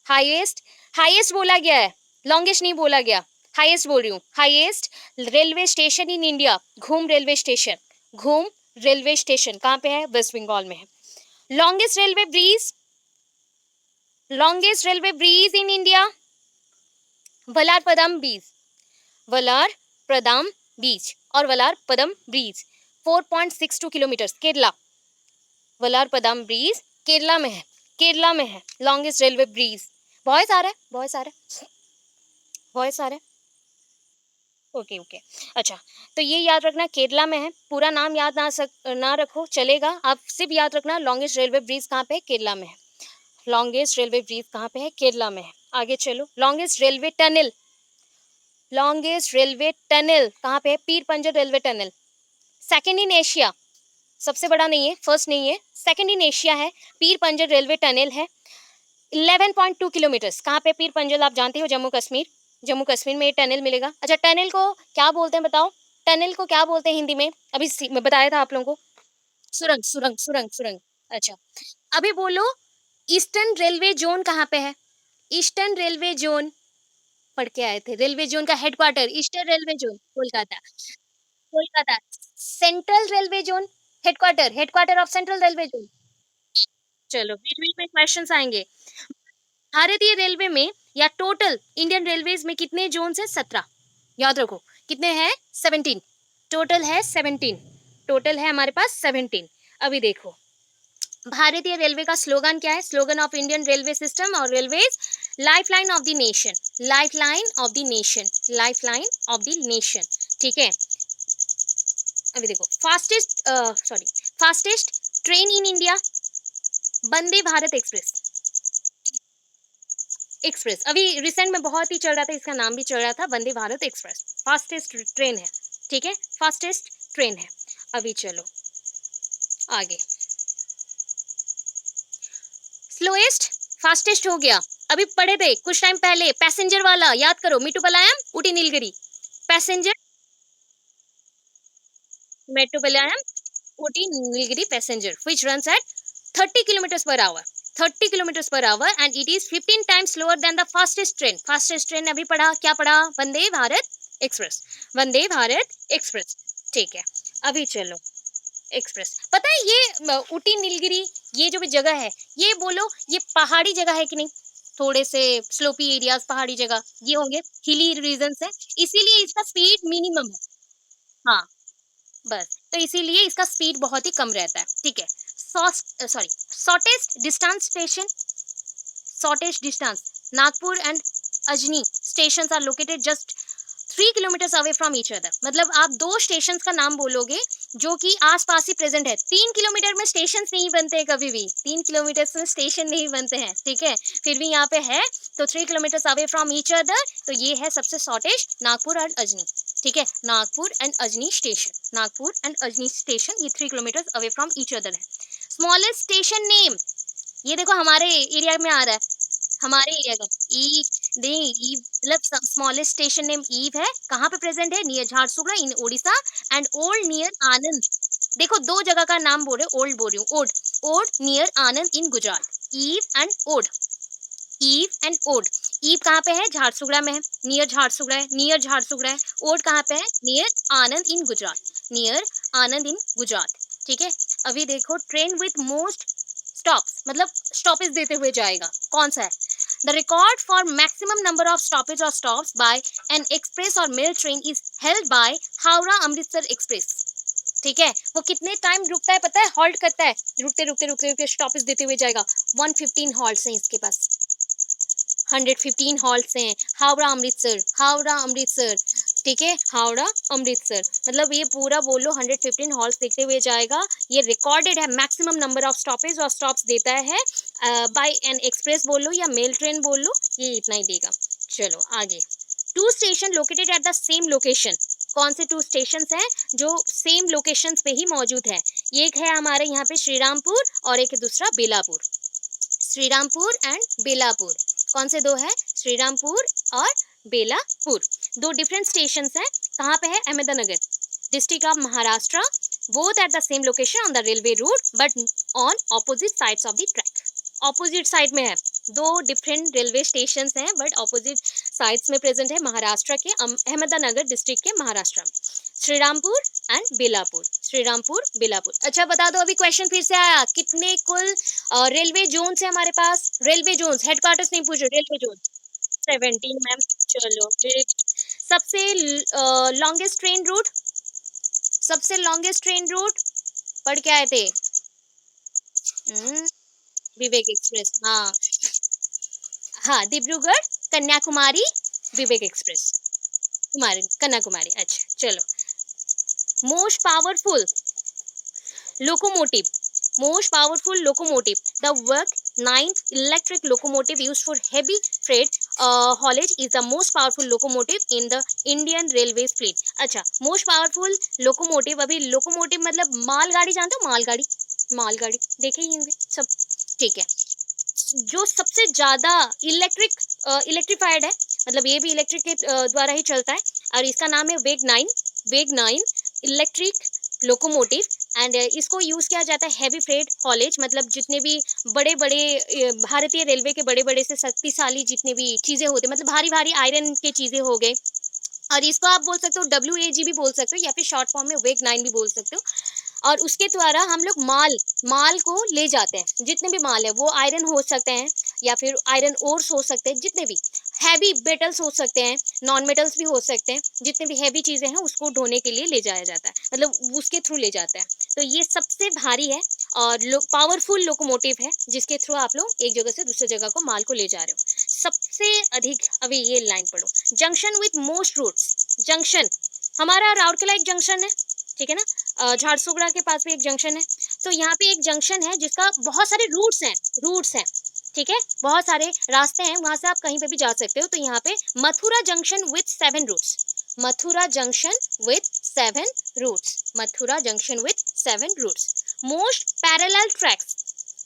हाईएस्ट, हाईएस्ट बोला गया है, लॉन्गेस्ट नहीं बोला गया, हाईएस्ट बोल रही हूँ। Highest railway station in India, Ghum railway station, Ghum railway station कहाँ पे है? वेस्ट बंगाल में है। Longest railway bridge, longest railway bridge in India, Vallarpadam bridge, Vallarpadam बीच और Vallarpadam bridge, 4.62 kilometre, Kerala. Vallarpadam bridge Kerala में है, केरला में है लॉन्गेस्ट रेलवे ब्रिज। वॉइस आ रहा है, वॉइस आ रहा है, वॉइस आ रहा है। ओके ओके, अच्छा तो ये याद रखना केरला में है। पूरा नाम याद ना रखो चलेगा, आप सिर्फ याद रखना लॉन्गेस्ट रेलवे ब्रिज कहाँ पे है? केरला में है। लॉन्गेस्ट रेलवे ब्रिज कहाँ पे है? केरला में है। आगे चलो, longest railway tunnel, longest railway tunnel कहाँ पे है? Pir Panjal railway tunnel, second in Asia, सबसे बड़ा नहीं है, फर्स्ट नहीं है, सेकंड इन एशिया है। पीर पंजर रेलवे टनल है, 11.2 किलोमीटर्स। कहाँ पे पीर पंजल? आप जानते हो, जम्मू कश्मीर, जम्मू कश्मीर में ये टनल मिलेगा। अच्छा टनल को क्या बोलते हैं बताओ, टनल को क्या बोलते हैं हिंदी में? अभी मैं बताया था आप लोगों को, सुरंग, सुरंग, सुरंग, सुरंग। अच्छा अभी बोलो, ईस्टर्न रेलवे जोन कहाँ पे है? ईस्टर्न रेलवे जोन पढ़ के आए थे, रेलवे जोन का headquarter eastern railway zone Kolkata, Kolkata. Central railway zone headquarter, headquarter of central railway zone. चलो बीच बीच में क्वेश्चंस आएंगे। भारतीय रेलवे में या टोटल इंडियन रेलवेज में कितने जोन्स है? 17, याद रखो कितने हैं? 17, टोटल है 17, टोटल है हमारे पास 17। अभी देखो भारतीय रेलवे का स्लोगन क्या है? Slogan of Indian railway system और railways, life line of the nation, life line of the nation, life line of the nation. ठीक है, अभी देखो fastest, sorry, fastest train in India, Vande Bharat express, express अभी recent में बहुत ही चल रहा था, इसका नाम भी चल रहा था वंदे भारत एक्सप्रेस, फास्टेस्ट ट्रेन है। ठीक है, फास्टेस्ट ट्रेन है। अभी चलो आगे, स्लोएस्ट फास्टेस्ट हो गया, अभी पढ़े थे कुछ टाइम पहले, पैसेंजर वाला याद करो, Mettupalayam Ooty Nilgiri, passenger, Mettupalayam Ooty Nilgiri passenger, which runs at 30 kilometers per hour, 30 kilometers per hour and it is 15 times slower than the fastest train। fastest train अभी पढ़ा, क्या पढ़ा? वंदे भारत एक्सप्रेस, वंदे भारत एक्सप्रेस। ठीक है, अभी चलो एक्सप्रेस, पता है ये ऊटी नीलगिरी, ये जो भी जगह है, ये बोलो ये पहाड़ी जगह है कि नहीं? थोड़े से स्लोपी एरियाज, पहाड़ी जगह ये होंगे, हिली रीजन है, इसीलिए इसका स्पीड मिनिमम है। हाँ बस, तो इसीलिए इसका स्पीड बहुत ही कम रहता है। ठीक है, sorry, shortest distance station, shortest distance, Nagpur and Ajni stations are located just 3 kilometres away from each other. मतलब आप दो स्टेशंस का नाम बोलोगे जो कि आसपास ही प्रेजेंट है, 3 किलोमीटर में स्टेशन नहीं बनते हैं, कभी भी 3 किलोमीटर में स्टेशन नहीं बनते हैं। ठीक है, फिर भी यहाँ पे है, तो 3 kilometres away from each other, तो ये है सबसे शॉर्टेस्ट, नागपुर और अजनी। ठीक है, Nagpur and Ajni station, Nagpur and Ajni station ये 3 kilometres away from each other है। स्मॉलेस्ट स्टेशन नेम, ये देखो हमारे एरिया में आ रहा है, हमारे एरिया का ईव, नहीं ईव मतलब स्मॉलेस्ट स्टेशन नेम ईव है, कहाँ पे प्रेजेंट है, near Jharsuguda in Odisha and old near Anand. देखो दो जगह का नाम बोल रहे, ओल्ड बोल रही हूँ, Od, Od near Anand in Gujarat, Ib and Od, Ib and Od. Ib कहाँ पे है, झारसुगड़ा में है, नियर झारसुगड़ा है, नियर झारसुगड़ा है। ओड कहाँ पे है, near Anand in Gujarat, near Anand in Gujarat. ठीक है, अभी देखो ट्रेन विथ मोस्ट स्टॉप्स, मतलब स्टॉपेज देते हुए जाएगा, कौन सा है। The record for maximum number of stoppage और स्टॉप्स बाय एन एक्सप्रेस और mail train is held by Howrah Amritsar express. ठीक है, वो कितने टाइम रुकता है पता है, हॉल्ट करता है, रुकते रुकते रुकते रुकते स्टॉपेज देते हुए जाएगा। 115 हॉल्ट्स हैं इसके पास, 115 हॉल्ट्स हैं। हावड़ा अमृतसर, हावड़ा अमृतसर, ठीक है, हावड़ा अमृतसर, मतलब ये पूरा बोलो 115 हॉल्ट्स देखते हुए जाएगा। ये रिकॉर्डेड है, मैक्सिमम नंबर ऑफ स्टॉपेज और स्टॉप्स देता है बाय एन एक्सप्रेस बोलो या मेल ट्रेन बोलो, ये इतना ही देगा। चलो आगे, two station located at the same location, कौन से टू स्टेशन हैं जो सेम लोकेशंस पे ही मौजूद है। एक है हमारे यहाँ पे श्रीरामपुर और एक है दूसरा बेलापुर, श्रीरामपुर एंड बेलापुर, कौन से दो है, श्रीरामपुर और बेलापुर, दो डिफरेंट स्टेशन हैं। कहाँ पे है, Ahmednagar, district of Maharashtra, both at the same location on the railway route but on opposite sides of the track. Opposite side में है, दो डिफरेंट रेलवे स्टेशन हैं बट ऑपोजिट साइड्स में प्रेजेंट है, महाराष्ट्र के अहमदनगर डिस्ट्रिक्ट के महाराष्ट्र में, श्रीरामपुर एंड बेलापुर, श्रीरामपुर बेलापुर। अच्छा बता दो, अभी क्वेश्चन फिर से आया, कितने कुल रेलवे जोन है हमारे पास, रेलवे जोन, हेडक्वार्टर्स नहीं पूछो, रेलवे जोन 17 मैम। चलो सबसे लॉन्गेस्ट ट्रेन रूट, सबसे लॉन्गेस्ट ट्रेन रूट पढ़ के आए थे, विवेक एक्सप्रेस, हाँ हाँ, डिब्रूगढ़ कन्याकुमारी विवेक एक्सप्रेस, कुमारी कन्याकुमारी। अच्छा चलो, most powerful locomotive, most powerful locomotive, the work 9 electric locomotive used for heavy freight haulage is the most powerful locomotive in the Indian Railways fleet। अच्छा, most powerful locomotive, अभी locomotive मतलब मालगाड़ी, जानते हो मालगाड़ी, मालगाड़ी देखे ही होंगे सब, ठीक है, जो सबसे ज्यादा इलेक्ट्रिफाइड है, मतलब ये भी इलेक्ट्रिक के द्वारा ही चलता है, और इसका नाम है वेग 9 इलेक्ट्रिक लोकोमोटिव एंड इसको यूज किया जाता है हैवी फ्रेट हॉलेज, मतलब जितने भी बड़े बड़े भारतीय रेलवे के बड़े बड़े से शक्तिशाली जितने भी चीजें होते, मतलब भारी भारी आयरन के चीजें हो गए, और इसको आप बोल सकते हो WAG भी बोल सकते हो या फिर शॉर्ट फॉर्म में वेग 9 भी बोल सकते हो। और उसके द्वारा हम लोग माल को ले जाते हैं, जितने भी माल है वो आयरन हो सकते हैं या फिर आयरन ओर्स हो सकते हैं, जितने भी हैवी मेटल्स हो सकते हैं, नॉन मेटल्स भी हो सकते हैं, जितने भी हैवी चीजें हैं उसको ढोने के लिए ले जाया जाता है, मतलब उसके थ्रू ले जाता है। तो ये सबसे भारी है और पावरफुल लोकोमोटिव है, जिसके थ्रू आप लोग एक जगह से दूसरी जगह को माल को ले जा रहे हो। सबसे अधिक, अभी ये लाइन पढ़ो, junction with most routes, junction हमारा राउरकेला एक जंक्शन है, ठीक है ना, झारसुगड़ा के पास भी एक जंक्शन है, तो यहाँ पे एक जंक्शन है जिसका बहुत सारे रूट्स हैं, ठीक है, बहुत सारे रास्ते हैं, वहां से आप कहीं पे भी जा सकते हो। तो यहाँ पे Mathura junction with 7 routes, Mathura junction with 7 routes, Mathura junction with 7 routes. Most parallel tracks,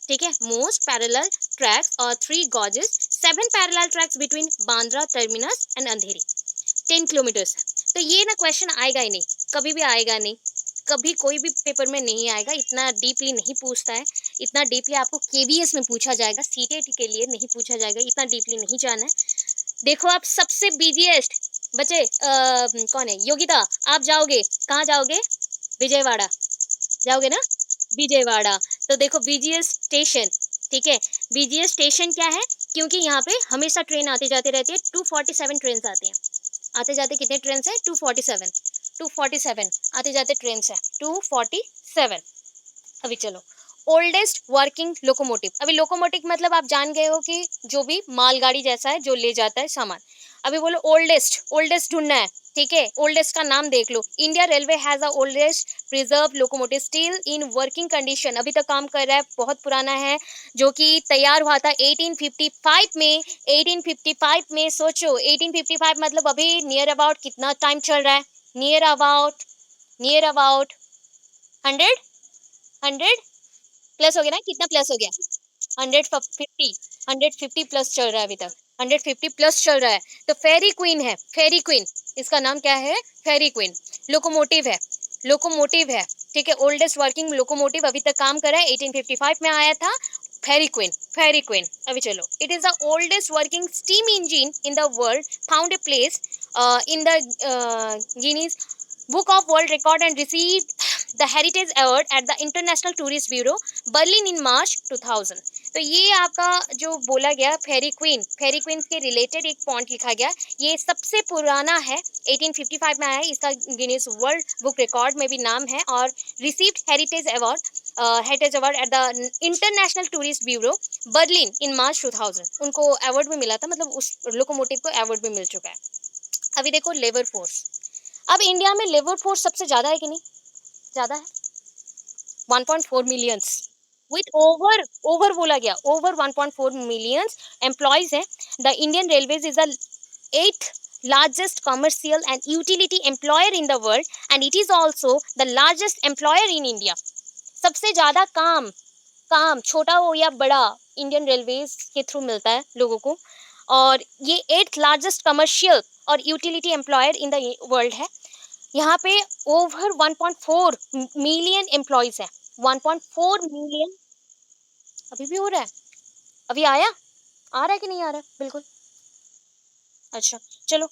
ठीक है, मोस्ट पैरेलल ट्रैक्स और 3 gauges, 7 parallel tracks between Bandra terminus and Andheri, 10 kilometres. तो ये ना क्वेश्चन आएगा ही नहीं, कभी भी आएगा नहीं, कभी कोई भी पेपर में नहीं आएगा, इतना डीपली नहीं पूछता है, इतना डीपली आपको KVS में पूछा जाएगा, CTET के लिए नहीं पूछा जाएगा, इतना डीपली नहीं जाना है। देखो आप सबसे बिजीएस्ट बच्चे कौन है, योगिता, आप जाओगे कहाँ जाओगे, विजयवाड़ा जाओगे ना, विजयवाड़ा। तो देखो बिजीएस्ट स्टेशन, ठीक है, बिजीएस्ट स्टेशन क्या है, क्योंकि यहाँ पे हमेशा ट्रेन आते जाते रहती है, 247 ट्रेन आती हैं, आते जाते कितने ट्रेन है, 247 आते जाते ट्रेन है 247। अभी चलो, ओल्डेस्ट वर्किंग लोकोमोटिव, अभी लोकोमोटिव मतलब आप जान गए हो कि जो भी मालगाड़ी जैसा है जो ले जाता है सामान। अभी बोलो ओल्डेस्ट ढूंढना है, ठीक है, ओल्डेस्ट का नाम देख लो। India railway has the oldest preserve locomotive still in working condition, अभी तक काम कर रहा है, बहुत पुराना है, जो कि तैयार हुआ था 1855 में, 1855 में। सोचो 1855 मतलब अभी नियर अबाउट कितना टाइम चल रहा है, near about, near about 100, 100 plus हो गया ना, कितना प्लस हो गया? 150, 150 प्लस चल रहा है अभी तक, 150 प्लस चल रहा है। तो फेरी क्वीन है, फेरी क्वीन, इसका नाम क्या है? फेरी क्वीन। लोकोमोटिव है, लोकोमोटिव है, ठीक है, ओल्डेस्ट वर्किंग लोकोमोटिव अभी तक काम कर रहा है, 1855 में आया था। Fairy queen, fairy queen. अभी चलो, it is the oldest working steam engine in the world, found a place in the Guinness book of world record and receive the heritage award at the international tourist bureau Berlin in March 2000। तो ये आपका जो बोला गया fairy queen, fairy queen के related एक point लिखा गया, ये सबसे पुराना है, 1855 में आया है, इसका गिनीज वर्ल्ड बुक रिकॉर्ड में भी नाम है, और received heritage award at the international tourist bureau Berlin in March 2000। उनको अवार्ड भी मिला था, मतलब उस लोकोमोटिव को अवार्ड भी मिल चुका है। अभी देखो लेबर फोर्स, अब इंडिया में लेबर फोर्स सबसे ज्यादा है कि नहीं? ज्यादा है, 1.4 मिलियंस, विथ ओवर, ओवर बोला गया, ओवर 1.4 मिलियंस एम्प्लॉयज है। The Indian railways is the 8th largest commercial and utility employer in the world, and it is also the largest employer in India। सबसे ज्यादा काम, काम छोटा हो या बड़ा, इंडियन रेलवेज के थ्रू मिलता है लोगों को, और ये 8th लार्जेस्ट कमर्शियल और utility employer in the world है। यहाँ पे ओवर 1.4 मिलियन एम्प्लॉयज है, 1.4 मिलियन। अभी भी हो रहा है? अभी आया, आ रहा है कि नहीं आ रहा है? बिल्कुल। अच्छा, चलो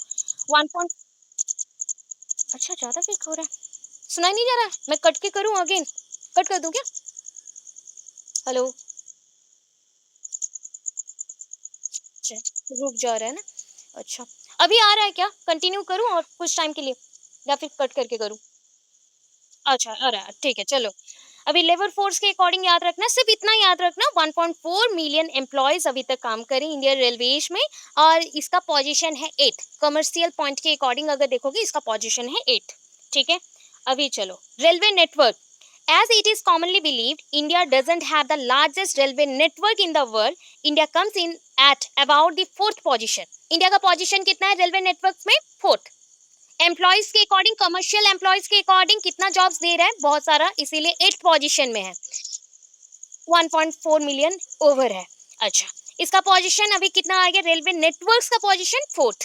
1 पॉइंट, अच्छा ज्यादा फिर हो रहा है, सुनाई नहीं जा रहा है? मैं कट के करूँ अगेन, कट कर दूं क्या? हेलो, अच्छा, रुक जा रहा है ना? अच्छा, अभी आ रहा है क्या? कंटिन्यू करूँ और कुछ टाइम के लिए, या फिर कट करके करूँ? अच्छा, आ रहा है, ठीक है, चलो। अभी लेबर फोर्स के अकॉर्डिंग याद रखना, सिर्फ इतना याद रखना, 1.4 मिलियन एम्प्लॉयज अभी तक काम करें इंडियन रेलवेज में, और इसका पोजीशन है 8, कमर्शियल पॉइंट के अकॉर्डिंग अगर देखोगे इसका पोजीशन है 8, ठीक है। अभी चलो railway network, as it is commonly believed India doesn't have the largest railway network in the world, India comes in at about the fourth position। India का पोजीशन कितना है रेलवे नेटवर्क में? फोर्थ। एम्प्लॉयज के according, commercial employees के according कितना jobs they रहा है? बहुत सारा, इसीलिए 8th पोजीशन में है, 1.4 मिलियन ओवर है। अच्छा, इसका पोजीशन अभी कितना आ गया? रेलवे नेटवर्क्स का पोजीशन फोर्थ,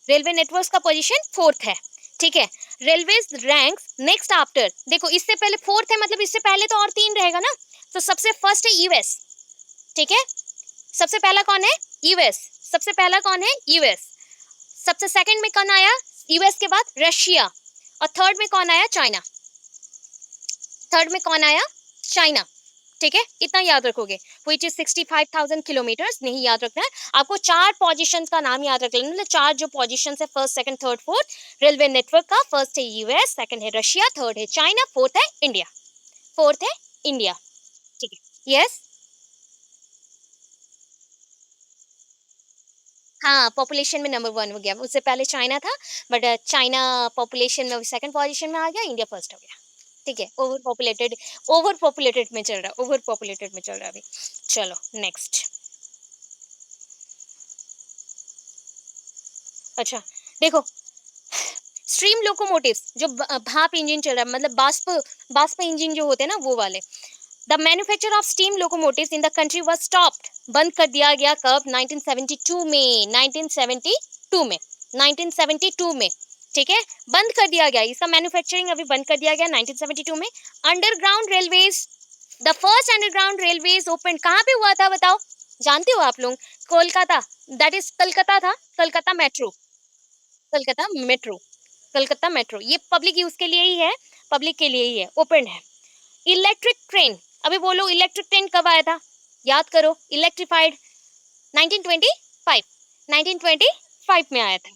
रेलवे नेटवर्क्स का पोजीशन फोर्थ है, ठीक है। रेलवेज रैंक्स नेक्स्ट आफ्टर, देखो इससे पहले फोर्थ है, मतलब इससे पहले तो और 3 रहेगा ना, तो सबसे फर्स्ट है यूएस, ठीक है, सबसे पहला कौन है? यूएस, सबसे पहला कौन है? यूएस। सबसे सेकंड में कौन आया यूएस के बाद? रशिया। और थर्ड में कौन आया? चाइना। थर्ड में कौन आया? चाइना, ठीक है, इतना याद रखोगे, विच इज 65,000 किलोमीटर्स, नहीं याद रखना है आपको, 4 पोजीशन का नाम याद रख लेना, मतलब 4 जो पोजीशन है, first second third fourth railway network का, फर्स्ट है यूएस, सेकंड है रशिया, थर्ड है चाइना, फोर्थ है इंडिया, फोर्थ है इंडिया, ठीक है। यस, हाँ, पॉपुलेशन में नंबर 1 हो गया, उससे पहले चाइना था, बट चाइना पॉपुलेशन में सेकंड पोजीशन में आ गया, इंडिया फर्स्ट हो गया, ठीक है। ओवर पॉपुलेटेड, ओवर पॉपुलेटेड में चल रहा है, ओवर पॉपुलेटेड में चल रहा है अभी। चलो नेक्स्ट। अच्छा, देखो स्ट्रीम लोकोमोटिव्स, जो भाप इंजन चल रहा है, मतलब बाष्प, बाष्प इंजन जो होते हैं ना वो वाले, the manufacture of steam locomotives in the country was stopped, बंद कर दिया गया कब? 1972 में, 1972 में, 1972 में, ठीक है, बंद कर दिया गया, इसका मैन्युफैक्चरिंग अभी बंद कर दिया गया 1972 में। Underground railways, the first underground railways open कहाँ पे हुआ था बताओ? जानते हो आप लोग? कोलकाता, दैट इज कलकत्ता था, Calcutta metro, Calcutta metro, Calcutta metro, ये पब्लिक यूज के लिए ही है, पब्लिक के लिए ही है, ओपन है। इलेक्ट्रिक ट्रेन, अभी बोलो इलेक्ट्रिक ट्रेन कब आया था? याद करो, इलेक्ट्रिफाइड 1925, 1925 में आया था,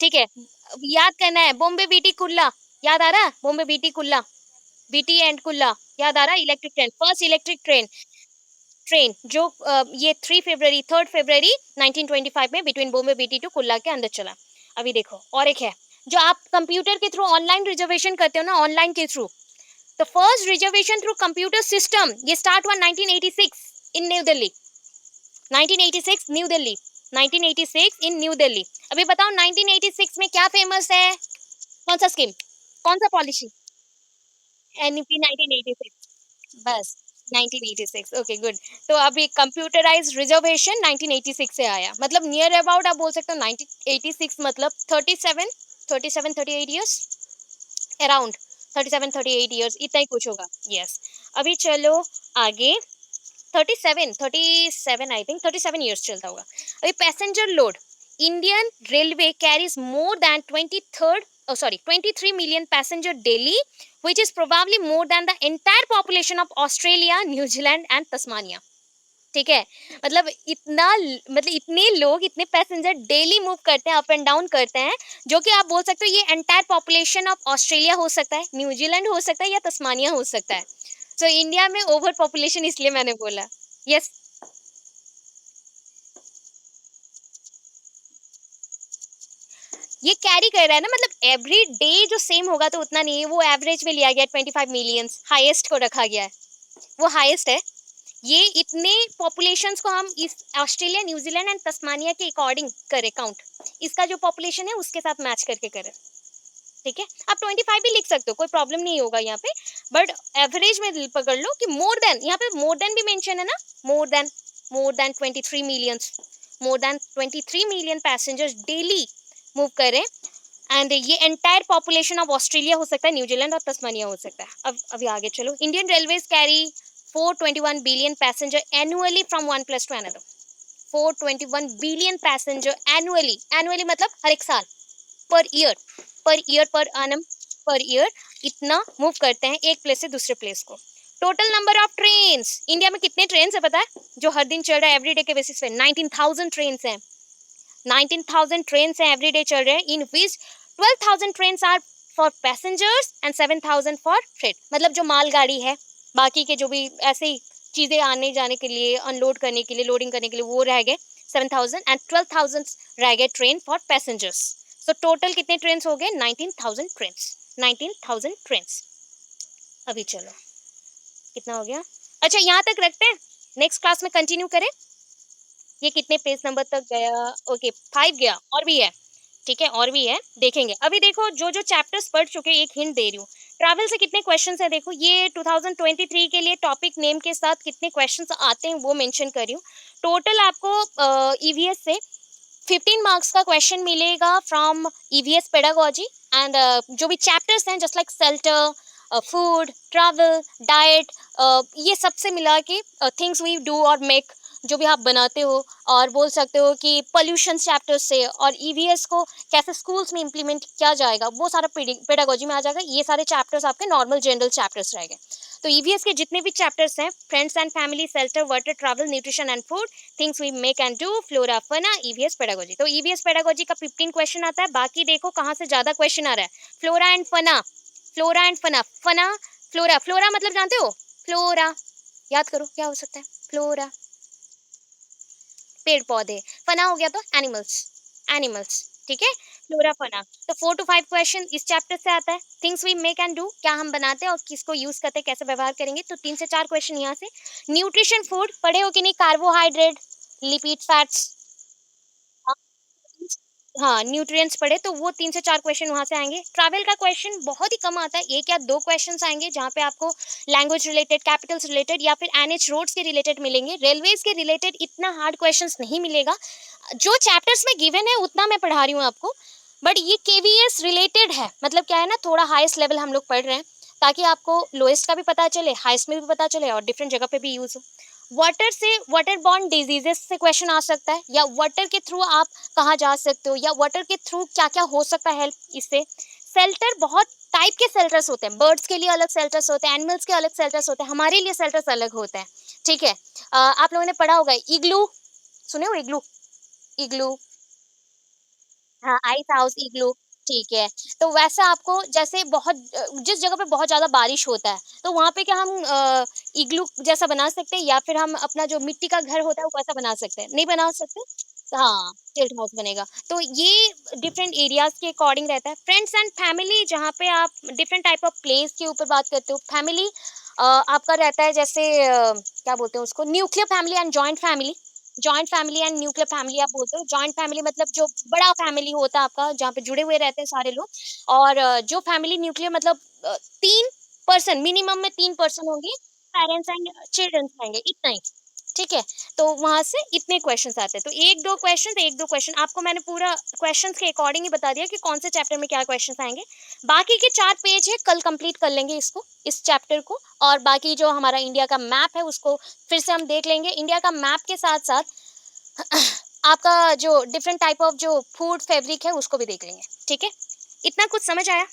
ठीक है। अब याद करना है, बॉम्बे बीटी कुल्ला, याद आ रहा है? बॉम्बे बीटी कुल्ला, बीटी एंड कुल्ला, याद आ रहा है? Electric train, first electric train, train जो ये 3 फरवरी 1925 में बिटवीन बॉम्बे बीटी टू कुल्ला के अंदर चला। अभी देखो और एक है, जो आप कंप्यूटर के थ्रू ऑनलाइन रिजर्वेशन करते हो ना, ऑनलाइन के थ्रू, तो first reservation through computer system ये स्टार्ट हुआ 1986 इन न्यू दिल्ली, 1986 न्यू दिल्ली, 1986 इन न्यू दिल्ली। अभी बताओ 1986 में क्या फेमस है? कौन सा स्कीम? कौन सा पॉलिसी? एनईपी 1986। बस 1986, ओके गुड। तो अभी कंप्यूटराइज्ड रिजर्वेशन 1986 से आया, मतलब नियर अबाउट आप बोल सकते हो 1986, मतलब 37 38 ईयर्स अराउंड, 37 38 ईयर्स इतना ही कुछ होगा। यस। अभी चलो आगे। 37 आई थिंक 37 ईयर्स चलता होगा। अभी passenger load, Indian railway carries more than 23 million passenger daily, which is probably more than the entire population of Australia, New Zealand and Tasmania। ठीक है, मतलब मतलब इतने लोग, इतने पैसेंजर डेली मूव करते हैं, अप एंड डाउन करते हैं, जो कि आप बोल सकते हो ये एंटायर पॉपुलेशन ऑफ ऑस्ट्रेलिया हो सकता है, न्यूजीलैंड हो सकता है या तस्मानिया हो सकता है। सो इंडिया में ओवर पॉपुलेशन, इसलिए मैंने बोला। यस। ये कैरी कर रहा है ना, मतलब एवरी डे जो सेम होगा तो उतना नहीं है, वो एवरेज में लिया गया 25 मिलियंस, हाईएस्ट को रखा गया है, वो हाईएस्ट है। ये इतने पॉपुलेशंस को हम इस ऑस्ट्रेलिया, न्यूजीलैंड एंड तस्मानिया के अकॉर्डिंग करें काउंट, इसका जो पॉपुलेशन है उसके साथ मैच करके करें। ठीक है, आप 25 भी लिख सकते हो, कोई प्रॉब्लम नहीं होगा यहाँ पे, बट एवरेज में पकड़ लो कि मोर देन, यहाँ पे मोर देन भी मेंशन है ना, more than 23 millions, more than 23 million passengers daily move करें। एंड ये एंटायर पॉपुलेशन ऑफ ऑस्ट्रेलिया हो सकता है, न्यूजीलैंड और तस्मानिया हो सकता है। अब अभी आगे चलो। Indian railways carry 421 billion passenger annually from one place to another. 421 billion passenger annually, annually मतलब हर एक साल, per year, per annum, per year इतना मूव करते हैं एक प्लेस से दूसरे प्लेस को। Total number of trains, India में कितने ट्रेन है पता है, जो हर दिन चल रहा है एवरीडे के बेसिस पे? 19,000 ट्रेन हैं। 19,000 ट्रेन एवरीडे चल रहे हैं, in which 12,000 train are for passengers and 7,000 for freight, मतलब जो मालगाड़ी है, बाकी के जो भी ऐसे ही चीजें आने जाने के लिए, अनलोड करने के लिए, लोडिंग करने के लिए, वो रह गए 7,000, एंड 12,000 रह गए train for passengers. So total कितने ट्रेन हो गए? 19,000 ट्रेन। 19,000 ट्रेन। अभी चलो कितना हो गया, अच्छा यहाँ तक रखते हैं, नेक्स्ट क्लास में कंटिन्यू करें। ये कितने पेज नंबर तक गया? ओके 5 गया, और भी है। ठीक है, और भी है, देखेंगे। अभी देखो जो जो चैप्टर्स पढ़ चुके, एक हिंट दे रही हूँ, ट्रैवल से कितने क्वेश्चंस है देखो, ये 2023 के लिए टॉपिक नेम के साथ कितने क्वेश्चंस आते हैं वो मेंशन कर रही हूँ। टोटल आपको ईवीएस से 15 मार्क्स का क्वेश्चन मिलेगा फ्रॉम ईवीएस पेडागोजी, एंड जो भी चैप्टर्स हैं just like shelter, food, travel, diet, ये सबसे मिला के थिंग्स वी डू और मेक, जो भी आप बनाते हो, और बोल सकते हो कि पोल्यूशन चैप्टर से, और ईवीएस को कैसे स्कूल्स में इम्प्लीमेंट किया जाएगा, वो सारा पेडागोजी में आ जाएगा। ये सारे चैप्टर्स आपके नॉर्मल जनरल चैप्टर्स रहेंगे। तो ईवीएस के जितने भी चैप्टर्स हैं, friends and family, shelter, water, travel, nutrition and food, things we make and do, flora, fauna, EVS pedagogy. तो ईवीएस पेडागोजी का 15 क्वेश्चन आता है। बाकी देखो कहाँ से ज्यादा क्वेश्चन आ रहा है, flora and fauna, flora and fauna, fauna, flora, flora मतलब जानते हो, फ्लोरा, याद करो क्या हो सकता है, फ्लोरा पेड़ पौधे, फना हो गया तो एनिमल्स, एनिमल्स। ठीक है, फ्लोरा फना। तो 4 to 5 क्वेश्चन इस चैप्टर से आता है। Things we make and do, क्या हम बनाते हैं और किसको यूज करते हैं, कैसे व्यवहार करेंगे, तो 3 से 4 क्वेश्चन यहाँ से। न्यूट्रिशन फूड पढ़े हो कि नहीं, कार्बोहाइड्रेट, लिपिड, फैट्स, हाँ न्यूट्रिएंट्स पढ़े, तो वो 3 से 4 क्वेश्चन वहां से आएंगे। ट्रैवल का क्वेश्चन बहुत ही कम आता है, 1 या 2 क्वेश्चन आएंगे जहाँ पे आपको लैंग्वेज रिलेटेड, कैपिटल्स रिलेटेड या फिर एनएच रोड्स के रिलेटेड मिलेंगे। रेलवेज के रिलेटेड इतना हार्ड क्वेश्चंस नहीं मिलेगा, जो चैप्टर्स में गिवन है उतना मैं पढ़ा रही हूँ आपको, बट ये केवीएस रिलेटेड है, मतलब क्या है ना, थोड़ा हाईएस्ट लेवल हम लोग पढ़ रहे हैं, ताकि आपको लोएस्ट का भी पता चले, हाईएस्ट में भी पता चले, और डिफरेंट जगह पे भी यूज हो। वाटर से, वाटर बॉर्न डिजीजेस से क्वेश्चन आ सकता है, या वाटर के थ्रू आप कहाँ जा सकते हो, या वाटर के थ्रू क्या क्या हो सकता है हेल्प इससे। सेल्टर, बहुत टाइप के सेल्टर्स होते हैं, बर्ड्स के लिए अलग सेल्टर्स होते हैं, एनिमल्स के अलग सेल्टर्स होते हैं, हमारे लिए सेल्टर्स अलग होते हैं। ठीक है, आप लोगों ने पढ़ा होगा इग्लू, सुने हो इग्लू? इग्लू, हाँ, आइस हाउस, इग्लू। ठीक है, तो वैसा आपको जैसे बहुत जिस जगह पे बहुत ज़्यादा बारिश होता है, तो वहाँ पे क्या हम इग्लू जैसा बना सकते हैं, या फिर हम अपना जो मिट्टी का घर होता है वो वैसा बना सकते हैं? नहीं बना सकते? हाँ, टिल्ट हाउस बनेगा। तो ये डिफरेंट एरियाज़ के अकॉर्डिंग रहता है। फ्रेंड्स एंड फैमिली, जहाँ पे आप डिफरेंट टाइप ऑफ प्लेस के ऊपर बात करते हो। फैमिली आपका रहता है जैसे क्या बोलते हैं उसको, nuclear family and joint family. Joint family and nuclear family आप बोलते हो। जॉइंट फैमिली मतलब जो बड़ा फैमिली होता है आपका, जहाँ पे जुड़े हुए रहते हैं सारे लोग। और जो फैमिली न्यूक्लियर मतलब 3 पर्सन, मिनिमम में 3 पर्सन होंगे, पेरेंट्स एंड चिल्ड्रंस रहेंगे, इतना ही। ठीक है? तो वहाँ से इतने क्वेश्चन्स आते हैं। तो 1-2 क्वेश्चन आपको मैंने पूरा क्वेश्चन्स के अकॉर्डिंग ही बता दिया कि कौन से चैप्टर में क्या क्वेश्चन्स आएँगे। बाकी के 4 पेज है, कल कंप्लीट कर लेंगे इसको, इस चैप्टर को। और बाकी जो हमारा इंडिया का मैप है उसको फिर से हम देख लेंगे। इंडिया का मैप के साथ-साथ आपका जो डिफरेंट टाइप ऑफ जो फूड फैब्रिक है उसको भी देख लेंगे। ठीक है? इतना कुछ समझ आया?